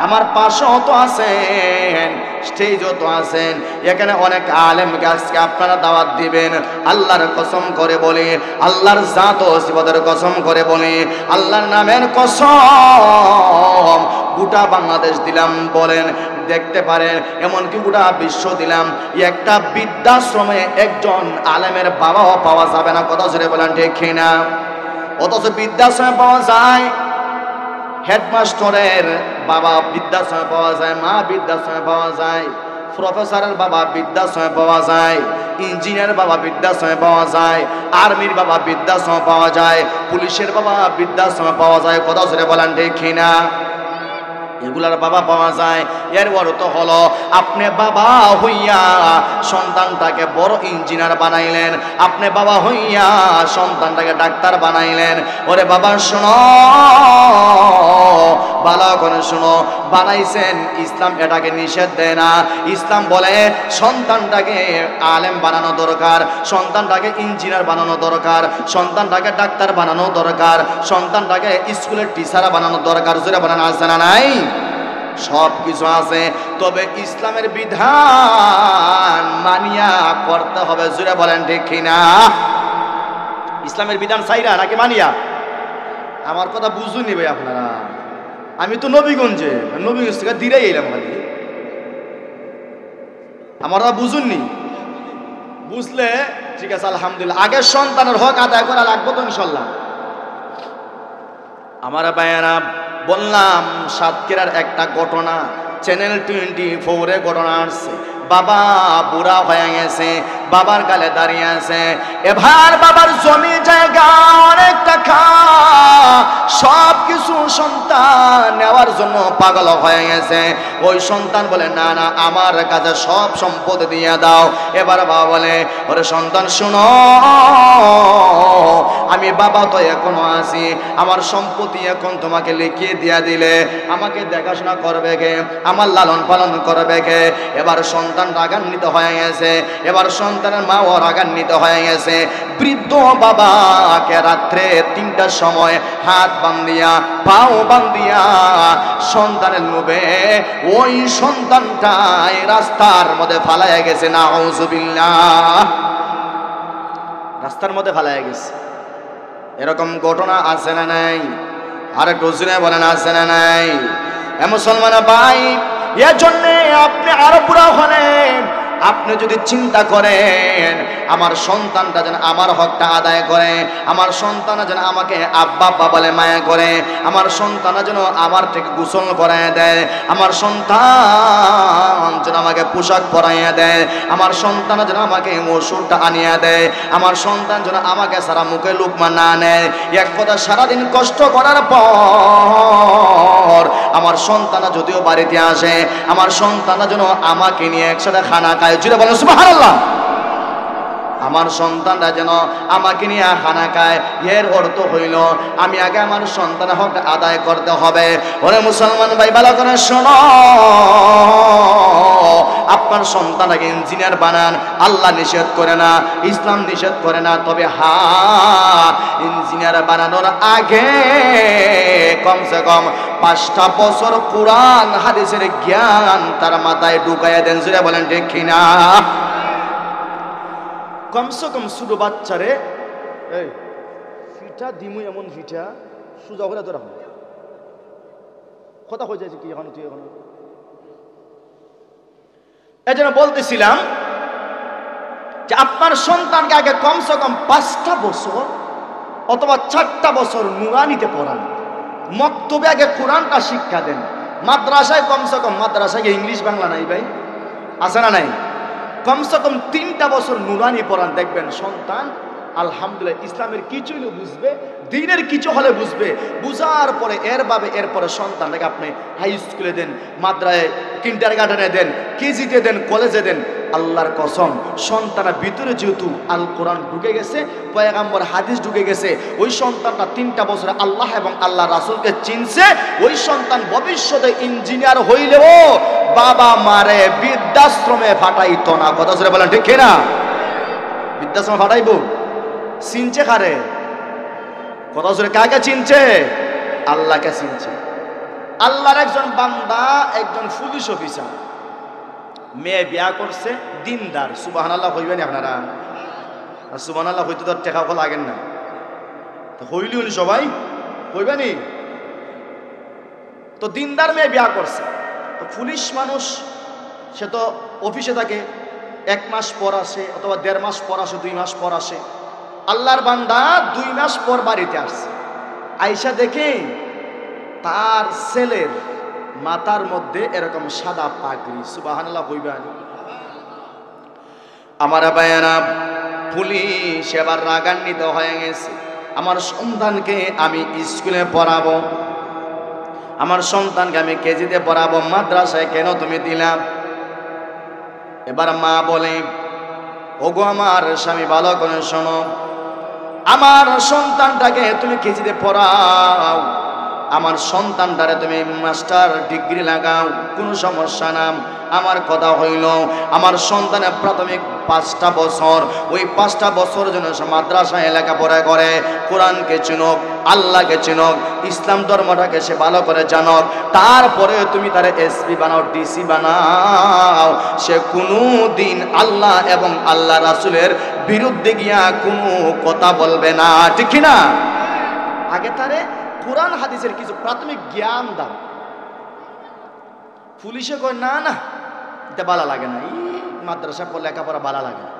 আমার পাশেও তো আছেন, স্টেজও তো আছেন, এখানে অনেক আলেমকে আজকে আপনারা দাওয়াত দিবেন। আল্লাহর কসম করে বলি, আল্লাহর জাত ও সিফাতের কসম করে বলি, আল্লাহর নামের কসম, গোটা বাংলাদেশ দিলাম বলেন, দেখতে পারেন, এমনকি গোটা বিশ্ব দিলাম, একটা বৃদ্ধাশ্রমে একজন আলেমের বাবাও পাওয়া যাবে না। কথা জুড়ে বলেন ঠিক না? অথচ বৃদ্ধাশ্রমে পাওয়া যায়, হেডমাস্টারের বাবা বৃদ্ধাশ্রমে পাওয়া যায়, মা বৃদ্ধাশ্রমে পাওয়া যায়, প্রফেসরের বাবা বৃদ্ধাশ্রমে পাওয়া যায়, ইঞ্জিনিয়ার বাবা বৃদ্ধাশ্রমে পাওয়া যায়, আর্মির বাবা বৃদ্ধাশ্রমে পাওয়া যায়, পুলিশের বাবা বৃদ্ধাশ্রমে পাওয়া যায়। কথা জুড়ে বলেন ঠিক না? এগুলার বাবা পাওয়া যায়। এর অর্থ হলো আপনি বাবা হইয়া সন্তানটাকে বড় ইঞ্জিনিয়ার বানাইলেন, আপনি বাবা হইয়া সন্তানটাকে ডাক্তার বানাইলেন। ওরে বাবা শোনো, ভালো করে শোনো, বানাইছেন, ইসলাম এটাকে নিষেধ দেয় না। ইসলাম বলে সন্তানটাকে আলেম বানানো দরকার, সন্তানটাকে ইঞ্জিনিয়ার বানানো দরকার, সন্তানটাকে ডাক্তার বানানো দরকার, সন্তানটাকে স্কুলের টিচার বানানো দরকার। জোরে বলেন, আছে না নাই? সব কিছু আছে, তবে ইসলামের বিধান মানিয়া করতে হবে। জোরে বলেন ঠিক কিনা? ইসলামের বিধান চাইরা নাকি মানিয়া? আমার কথা বুঝুন ভাই আপনারা। আমি তো নবীগঞ্জে, নবীগঞ্জ থেকে দিরাই এলাম খালি, আমরা বুঝুননি। বুঝলে ঠিক আছে, আলহামদুলিল্লাহ। আগের সন্তানের হক আদায় করা লাগবে তো ইনশাল্লাহ। আমার ভাইয়েরা, বললাম সাতক্ষীরার একটা ঘটনা, চ্যানেল 24-এ ঘটনা আসছে। বাবা বুড়া হয়ে গেছে, বাবার গালে দাঁড়িয়ে আছে, এবার বাবার জমি জায়গা অনেক টাকা, সব কিছু সন্তান নেওয়ার জন্য পাগল হয়ে গেছে। ওই সন্তান বলে, না না, আমার কাছে সব সম্পদ দিয়ে দাও। এবার বাবা বলে, ওরে সন্তান শুনো, আমি বাবা তো এখনো আছি, আমার সম্পত্তি এখন তোমাকে লিখিয়ে দিয়া দিলে আমাকে দেখাশোনা করবে কে, আমার লালন পালন করবে কে? এবার সন্তান রাগান্বিত হয়ে গেছে, এবার সন্তানের মাও রাগান্বিত হয়ে গেছে। বৃদ্ধ বাবাকে রাত্রে 3টার সময় হাত বান্ধিয়া পাও বান্ধিয়া সন্তানের লোভে ওই সন্তানটাই রাস্তার মধ্যে ফালাইয়া গেছে। নাউজুবিল্লাহ, রাস্তার মধ্যে ফালাইয়া গেছে। এরকম ঘটনা আছে না নাই? আর একটু জোরে বলেন, আছে না নাই? এ মুসলমান ভাই, এর জন্যে আপনি আরো বুড়া হলেন, আপনি যদি চিন্তা করেন আমার সন্তানটা যেন আমার হকটা আদায় করে, আমার সন্তান যেন আমাকে আব্বা আব্বা বলে মায়া করে, আমার সন্তান যেন আমার থেকে গোসল করাইয়া দেয়, আমার সন্তান যেন আমাকে পোশাক পরাইয়া দেয়, আমার সন্তান যেন আমাকে ওষুধটা আনিয়া দেয়, আমার সন্তান যেন আমাকে সারা মুখে লুকমা না নেয়। এক কথা, সারাদিন কষ্ট করার পর আমার সন্তান যদিও বাড়িতে আসে, আমার সন্তান যেন আমাকে নিয়ে একসাথে খানা খায়। জুড়ে বলেন সুবহানাল্লাহ। আমার সন্তানরা যেন আমাকে নিয়ে খানা খায়। এর অর্থ হইল আমি আগে আমার সন্তানের হক আদায় করতে হবে। ওরে মুসলমান ভাই, ভালো করে শোনো, আপনার সন্তানকে ইঞ্জিনিয়ার বানান, আল্লাহ নিষেধ করে না, ইসলাম নিষেধ করে না। তবে ইঞ্জিনিয়ার বানানোর আগে কমসে কম 5টা বছর কোরআন হাদিসের জ্ঞান তার মাথায় ঢুকাইয়া দেন। জুড়ে বলেন ঠিক কিনা? কমসে কম ছোট বাচ্চারে এই ফিটা দিমু, এমন ফিটা সুজা করে তোরা কথা হয়ে যাচ্ছে কি এখন তুই এখন। এই জন্য বলতেছিলাম যে আপনার সন্তানকে আগে কমসে কম 5টা বছর অথবা 4টা বছর নুরানিতে পড়ান, মক্তবে আগে কোরআনটা শিক্ষা দেন, মাদ্রাসায় কমসে কম, মাদ্রাসায় ইংলিশ বাংলা নাই ভাই, আছে না নাই? কমসে কম 3টা বছর নুরানি পড়ান, দেখবেন সন্তান আলহামদুলিল্লাহ ইসলামের কিছুই বুঝবে, দ্বীনের কিছু হলে বুঝবে। বুঝার পরে এরপরে সন্তানটাকে আপনি হাই স্কুলে দেন, মাদ্রাসায়, কিন্ডারগার্টেনে দেন, কেজিতে দেন, কলেজে দেন। আল্লাহর কসম, সন্তানের ভিতরে যেহেতু আল কোরআন ঢুকে গেছে, পয়গাম্বর হাদিস ঢুকে গেছে, ওই সন্তানটা 3টা বছরে আল্লাহ এবং আল্লাহ রাসূলকে চিনছে। ওই সন্তান ভবিষ্যতে ইঞ্জিনিয়ার হইলেও বাবা মারে বৃদ্ধাশ্রমে ফাটাইতো না। কথা জোরে বলেন ঠিক না? বৃদ্ধাশ্রমে ফাটাইবো? চিনছে কারে? কথা জোরে, কাকে চিনছে? আল্লাহকে চিনছে। আল্লাহর একজন বান্দা, একজন পুলিশ অফিসার, মেয়ে বিয়া করছে, দিনদার। সুবহানাল্লাহ হইবেনি আপনারা? সুবহানাল্লাহ হইতে তো টেকা লাগেন না, হইলি উনি সবাই হইবেনি? তো দিনদার মেয়ে বিয়া করছে। তো পুলিশ মানুষ, সে তো অফিসে থাকে, 1 মাস পর আসে অথবা 1.5 মাস পর আসে, 2 মাস পর আসে। আল্লাহর বান্দা 2 মাস পর বাড়িতে আসছে, আইসা দেখে তার ছেলের মাথার মধ্যে এরকম সাদা পাগড়ি। সুবহানাল্লাহ হইবেন? আমার ভাইয়েরা, পুলিশ এবার রাগান্বিত হয়ে গেছে। আমার সন্তানকে আমি স্কুলে পড়াবো, আমার সন্তানকে আমি কেজিতে পড়াবো, মাদ্রাসায় কেন তুমি দিলাম? এবার মা বলে, ওগো আমার স্বামী, ভালো করে শোনো, আমার সন্তানটাকে তুমি কেজিতে পড়াও, আমার সন্তানটারে তুমি মাস্টার ডিগ্রি লাগাও, কোনো সমস্যা না। আমার কথা হইল, আমার সন্তানের প্রাথমিক 5টা বছর, ওই 5টা বছর যেন সে মাদ্রাসায় লেখাপড়া করে, কোরআনকে চিনুক, আল্লাহকে চিনুক, ইসলাম ধর্মটাকে সে ভালো করে জানুক। তারপরে তুমি তার এসপি বানাও, ডিসি বানাও, সে কোনো দিন আল্লাহ এবং আল্লাহ রাসূলের বিরুদ্ধে গিয়া কোনো কথা বলবে না। ঠিক না? আগে তারে কোরআন হাদিসের কিছু প্রাথমিক জ্ঞান দাও। পুলিশে কয় না না, এটা ভালো লাগে না, মাদ্রাসা লেখাপড়া ভালো লাগে না।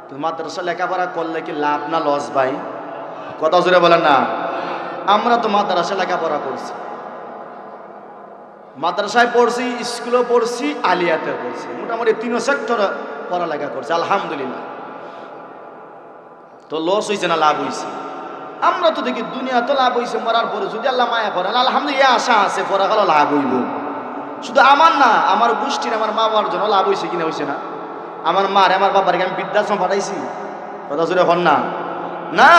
তো মাদ্রাসা লেখাপড়া করলে কি লাভ না লস ভাই? কথা জোরে বলেন না। আমরা তো মাদ্রাসা লেখাপড়া করছি, মাদ্রাসায় পড়ছি, স্কুলে পড়ছি, আলিয়াতে পড়ছি, মোটামুটি 3 সেক্টরে পড়ালেখা করছি, আলহামদুলিল্লাহ। তো লস হয়েছে না লাভ হয়েছে? আমরা তো দেখি দুনিয়া তো লাভ হয়েছে, মরার পরে যদি আল্লাহ মায়া করেন আলহামদুলিল্লাহ, আশা আছে পড়া গেল লাভ হইব। শুধু আমার না, আমার গোষ্ঠীর, আমার মা বাবার জন্য লাভ হয়েছে কিনা হয়েছে না? আমার মার, আমার বাবার আমি বৃদ্ধাশ্রম পাঠাইছি। কথা জোরে হন না? না।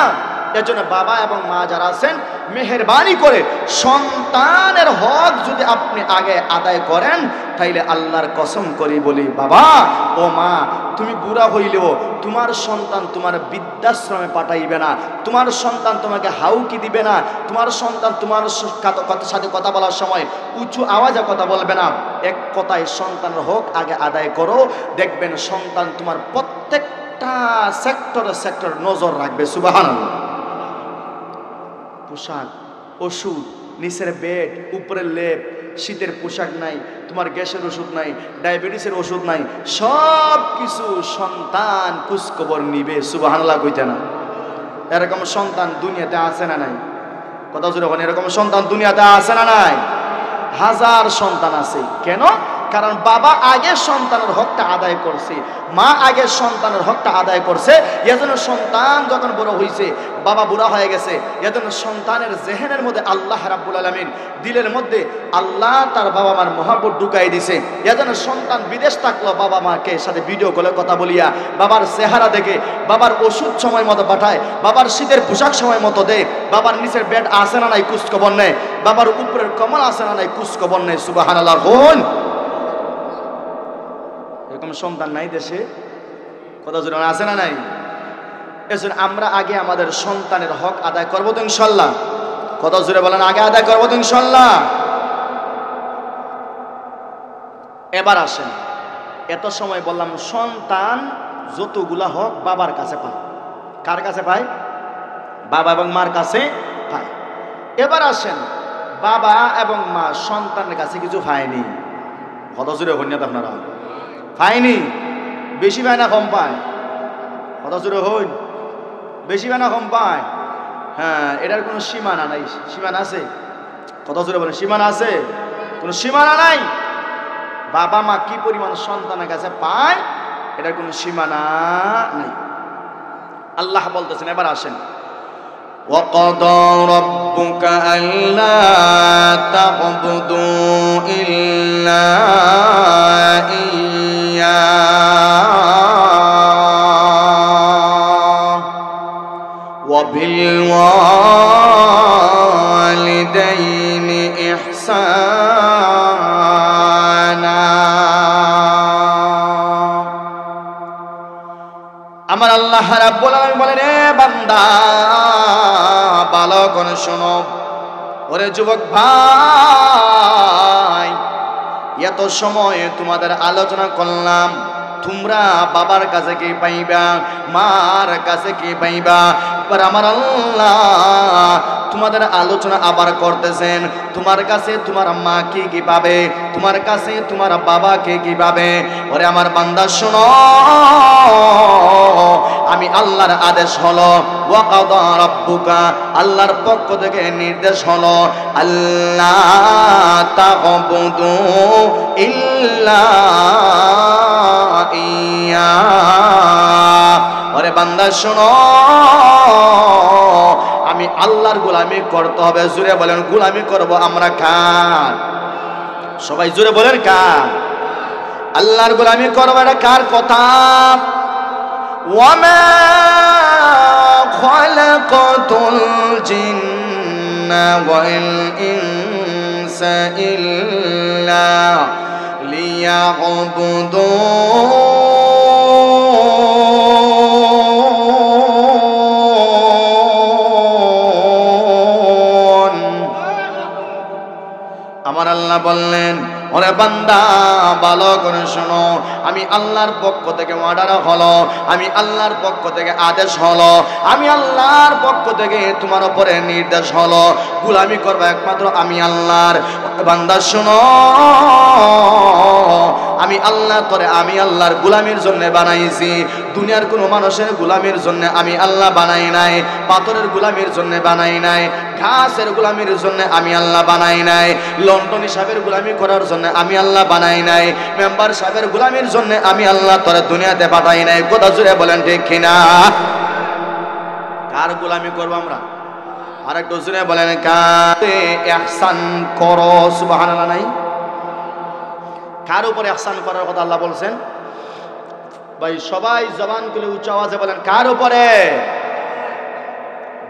এর জন্য বাবা এবং মা যারা আছেন, মেহেরবানি করে সন্তানের হক যদি আপনি আগে আদায় করেন, তাইলে আল্লাহর কসম করি বলি, বাবা ও মা, তুমি বুড়া হইলেও তোমার সন্তান তোমার বৃদ্ধাশ্রমে পাঠাইবে না, তোমার সন্তান তোমাকে হাউকি দিবে না, তোমার সন্তান তোমার সাথে কথা বলার সময় উঁচু আওয়াজে কথা বলবে না। এক কথায় সন্তানের হক আগে আদায় করো, দেখবেন সন্তান তোমার প্রত্যেকটা সেক্টরে নজর রাখবে। সুবহানাল্লাহ। পোশাক, ওষুধ, নিচের বেড, উপরের লেপ, শীতের পোশাক নাই, তোমার গ্যাসের ওষুধ নাই, ডায়াবেটিসের ওষুধ নাই, সব কিছু সন্তান খোঁজখবর নিবে। সুবহানাল্লাহ কইতে না? এরকম সন্তান দুনিয়াতে আছে না নাই? কথা জোরে বলেন, এরকম সন্তান দুনিয়াতে আছে না নাই? হাজার সন্তান আছে। কেন? কারণ বাবা আগে সন্তানের হকটা আদায় করছে, মা আগে সন্তানের হকটা আদায় করছে। এজন্য সন্তান যখন বড় হয়েছে, বাবা বুড়া হয়ে গেছে, এজন্য সন্তানের জেহেনের মধ্যে আল্লাহ রাব্বুল আলামিন দিলের মধ্যে আল্লাহ তার বাবা মার মহব্বত ঢুকাই দিছে। এজন্য সন্তান বিদেশ থাকলো, বাবা মাকে সাথে ভিডিও কলে কথা বলিয়া বাবার চেহারা দেখে, বাবার ওষুধ সময় মতো পাঠায়, বাবার শীতের পোশাক সময় মতো দেয়, বাবার নিচের বেড আছে না নাই খোঁজখবর নেয়, বাবার উপরের কমল আছে না নাই খোঁজখবর নেয়। সুবহানাল্লাহ। হন এরকম সন্তান নাই দেশে? কথা জোরে আছে না নাই? এজন্য আমরা আগে আমাদের সন্তানের হক আদায় করবো তো ইনশাল্লাহ। কথা জোরে বলেন, আগে আদায় করবো তো ইনশাল্লাহ। এবার আসেন, এত সময় বললাম সন্তান যতগুলা হক বাবার কাছে পায়। কার কাছে পায়? বাবা এবং মার কাছে পায়। এবার আসেন, বাবা এবং মা সন্তানের কাছে কিছু পায়নি। কথা জোরে হন না আপনারা? পায়নি। বেশি পায় না কম পায়? কথা জোরে হইন। বেশি পায় না কম পায়? হ্যাঁ, এটার কোনো সীমানা নাই। সীমানা আছে? কথা জোরে বলেন, সীমানা আছে? কোনো সীমানা নাই। বাবা মা কি পরিমাণ সন্তানের কাছে পায়, এটার কোনো সীমানা নাই। আল্লাহ বলতেছেন, এবার আসেন, وَقَضَى رَبُّكَ أَلَّا تَعْبُدُوا إِلَّا إِيَّاهُ وَبِالْوَالِدَيْنِ إِحْسَانًا। আমার আল্লাহ রাব্বুল আলামিন বলেন, এ বান্দা ভালো করে শোনো, ওরে যুবক ভাই, এত সময় তোমাদের আলোচনা করলাম, তোমরা বাবার কাছে কি পাইবা, মার কাছে কি পাইবা। এবার আমার আল্লাহ তোমাদের আলোচনা আবার করতেছেন, তোমার কাছে তোমার মা কি কি পাবে, তোমার কাছে তোমার বাবা কে কি পাবে। ওরে আমার বান্দা শোনো, আমি আল্লাহর আদেশ হলো, ওয়াকাদা রাব্বুকা, আল্লাহর পক্ষ থেকে নির্দেশ হলো, আল্লাহ তা'বুদু ইল্লা ইয়া। ওরে বান্দা শোনো, আমি আল্লাহর গোলামি করতে হবে। জোরে বলেন, গোলামি করব আমরা কার? সবাই জোরে বলেন, কার? আল্লাহর গোলামি করব, এটা কার কথা? ওয়ামা খালাকাতুল জিন্না ওয়াল ইনসা ইল্লা লিয়াবুদুন। আমার আল্লাহ বললেন, ওরে বান্দা ভালো করে শোনো, আমি আল্লাহর পক্ষ থেকে অর্ডার হলো, আমি আল্লাহর পক্ষ থেকে আদেশ হলো, আমি আল্লাহর পক্ষ থেকে তোমার উপরে নির্দেশ হলো, গোলামি করবে একমাত্র আমি আল্লাহর। বান্দা শোনো, আমি আল্লাহ তোরে আমি আল্লাহর গোলামির জন্য বানাইছি। দুনিয়ার কোনো মানুষের গোলামির জন্য আমি আল্লাহ বানাই নাই, পাথরের গোলামির জন্য বানাই নাই, ঘাসের গোলামির জন্য আমি আল্লাহ বানাই নাই, লন্ডন সাহেবের গোলামি করার জন্য আমি আল্লাহ বানাই নাই, মেম্বার সাহেবের গোলামির জন্য আমি আল্লাহ তোরে দুনিয়াতে পাঠাই নাই। কথা জুড়ে বলেন ঠিক কিনা? কার গোলামি করব আমরা? আর একটু জুড়ে বলেন, কারে ইহসান করো। সুবহানাল্লাহ নাই? কার উপরে ইহসান করার কথা আল্লাহ বলছেন? ভাই সবাই জবান খুলে উচ্চ আওয়াজে বলেন, কার উপরে?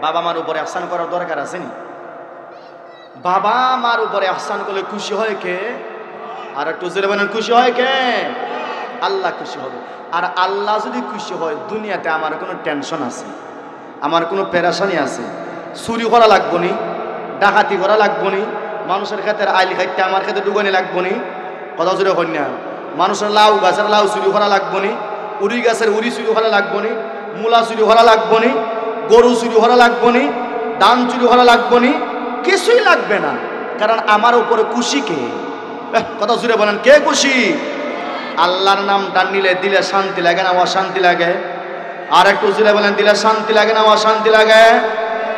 বাবা মার উপরে ইহসান করার দরকার আছে নি? বাবা মার উপরে ইহসান করলে খুশি হয় কে? আর একটু জোরে বলেন, খুশি হয় কে? আল্লাহ খুশি হবে। আর আল্লাহ যদি খুশি হয়, দুনিয়াতে আমার কোনো টেনশন আছে, আমার কোনো পেরেশানি আছে, চুরি করা লাগবো নি, ডাকাতি করা লাগবো নি, মানুষের ক্ষেত্রে আইলি খাইতে আমার ক্ষেত্রে ডুগানি লাগবো নি। কথা জোরে কন্যা, মানুষের লাউ গাছের লাউ চুরি করা লাগবো নি, উড়ি গাছের উড়ি চুরি করা লাগবো নি, মূলা চুরি করা লাগবো নি, গরু চুরি করা লাগবো নি, ধান চুরি করা লাগবো নি, কিছুই লাগবে না। কারণ আমার উপরে খুশি কে? কথা জুড়ে বলেন, কে খুশি? আল্লাহর নামটা নিলে দিলে শান্তি লাগে না অশান্তি লাগে? আর একটু জুড়ে বলেন, দিলে শান্তি লাগে না অশান্তি লাগে?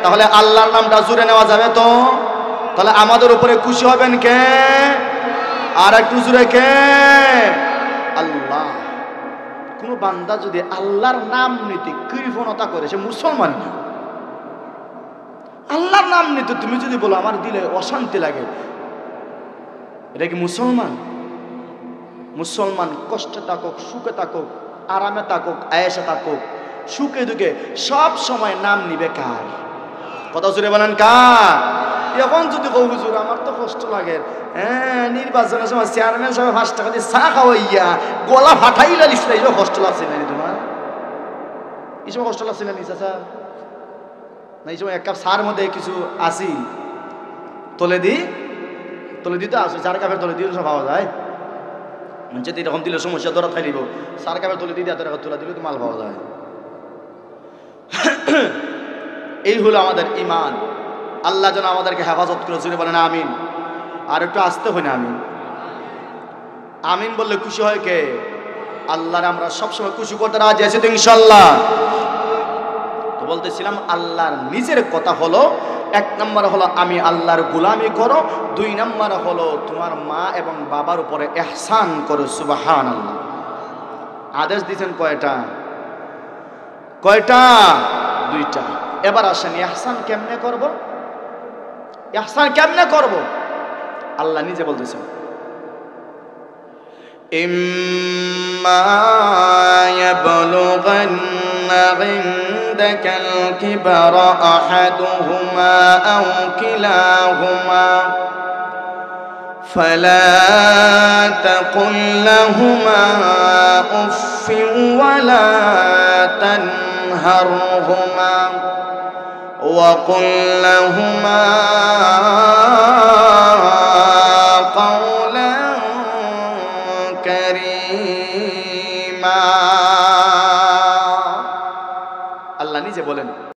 তাহলে আল্লাহর নামটা জুড়ে নেওয়া যাবে তো? তাহলে আমাদের উপরে খুশি হবেন কে? আর একটু জুড়ে কে? আল্লাহ। কোন বান্দা যদি আল্লাহর নাম নিতে কৃপণতা করে, সে মুসলমান না। আল্লাহর নাম নিতে তুমি যদি বলো আমার দিলে অশান্তি লাগে, এটা কি মুসলমান? মুসলমান কষ্টে থাকুক, সুখে থাকুক, আরামে থাকুক, আয়েশে থাকুক, সুখে দুঃখে সব সময় নাম নিবে কার? কথা জুড়ে বলেন, কার? এখন যদি কৌ হুজুর আমার তো কষ্ট লাগে, হ্যাঁ নির্বাচনের সময় চেয়ারম্যান সাহেব 5 টাকা দিয়ে চা খাওয়াইয়া গলা ফাটাইলা লিখতে, এই কষ্ট লাগছে না তোমার? এই সময় কষ্ট লাগছে না নি চাচা? না এই সময় এক কাপ চার মধ্যে কিছু আসি তলে দিতে আসি, 4 কাপের তলে দিলে সব পাওয়া যায়। মানে এরকম দিলে সমস্যা ধরা খাই দিব, 4 কাপের তলে দিয়ে এত টাকা তোলা দিলে তো মাল পাওয়া যায়। এই হলো আমাদের ঈমান। আল্লাহ যেন আমাদেরকে হেফাজত করে, জুড়ে বলেন আমিন। আর একটু আসতে হয় না আমিন? আমিন বললে খুশি হয় কে? আল্লাহর আমরা সবসময় খুশি করতে রাজি আছি তো ইনশাল্লাহ। তো বলতেছিলাম আল্লাহর নিজের কথা হলো, 1 নম্বর হলো আমি আল্লাহর গোলামি করো, 2 নম্বর হলো তোমার মা এবং বাবার উপরে ইহসান করো। সুবহানাল্লাহ। আদেশ দিয়েছেন কয়টা? কয়টা? দুইটা। এবার আসেন ইহসান কেমনে করব? ইহসান কেমনে করব? আল্লাহ নিজে বলতেছেন, ইম্মা ইয়াবলুগান্না ইনদাকাল কিবরা আহাদুহুমা আও কিলাহুমা فلا تقل لهما أف ولا تنهرهما وقل لهما قولا كريما। আল্লাহ নিজে বলেন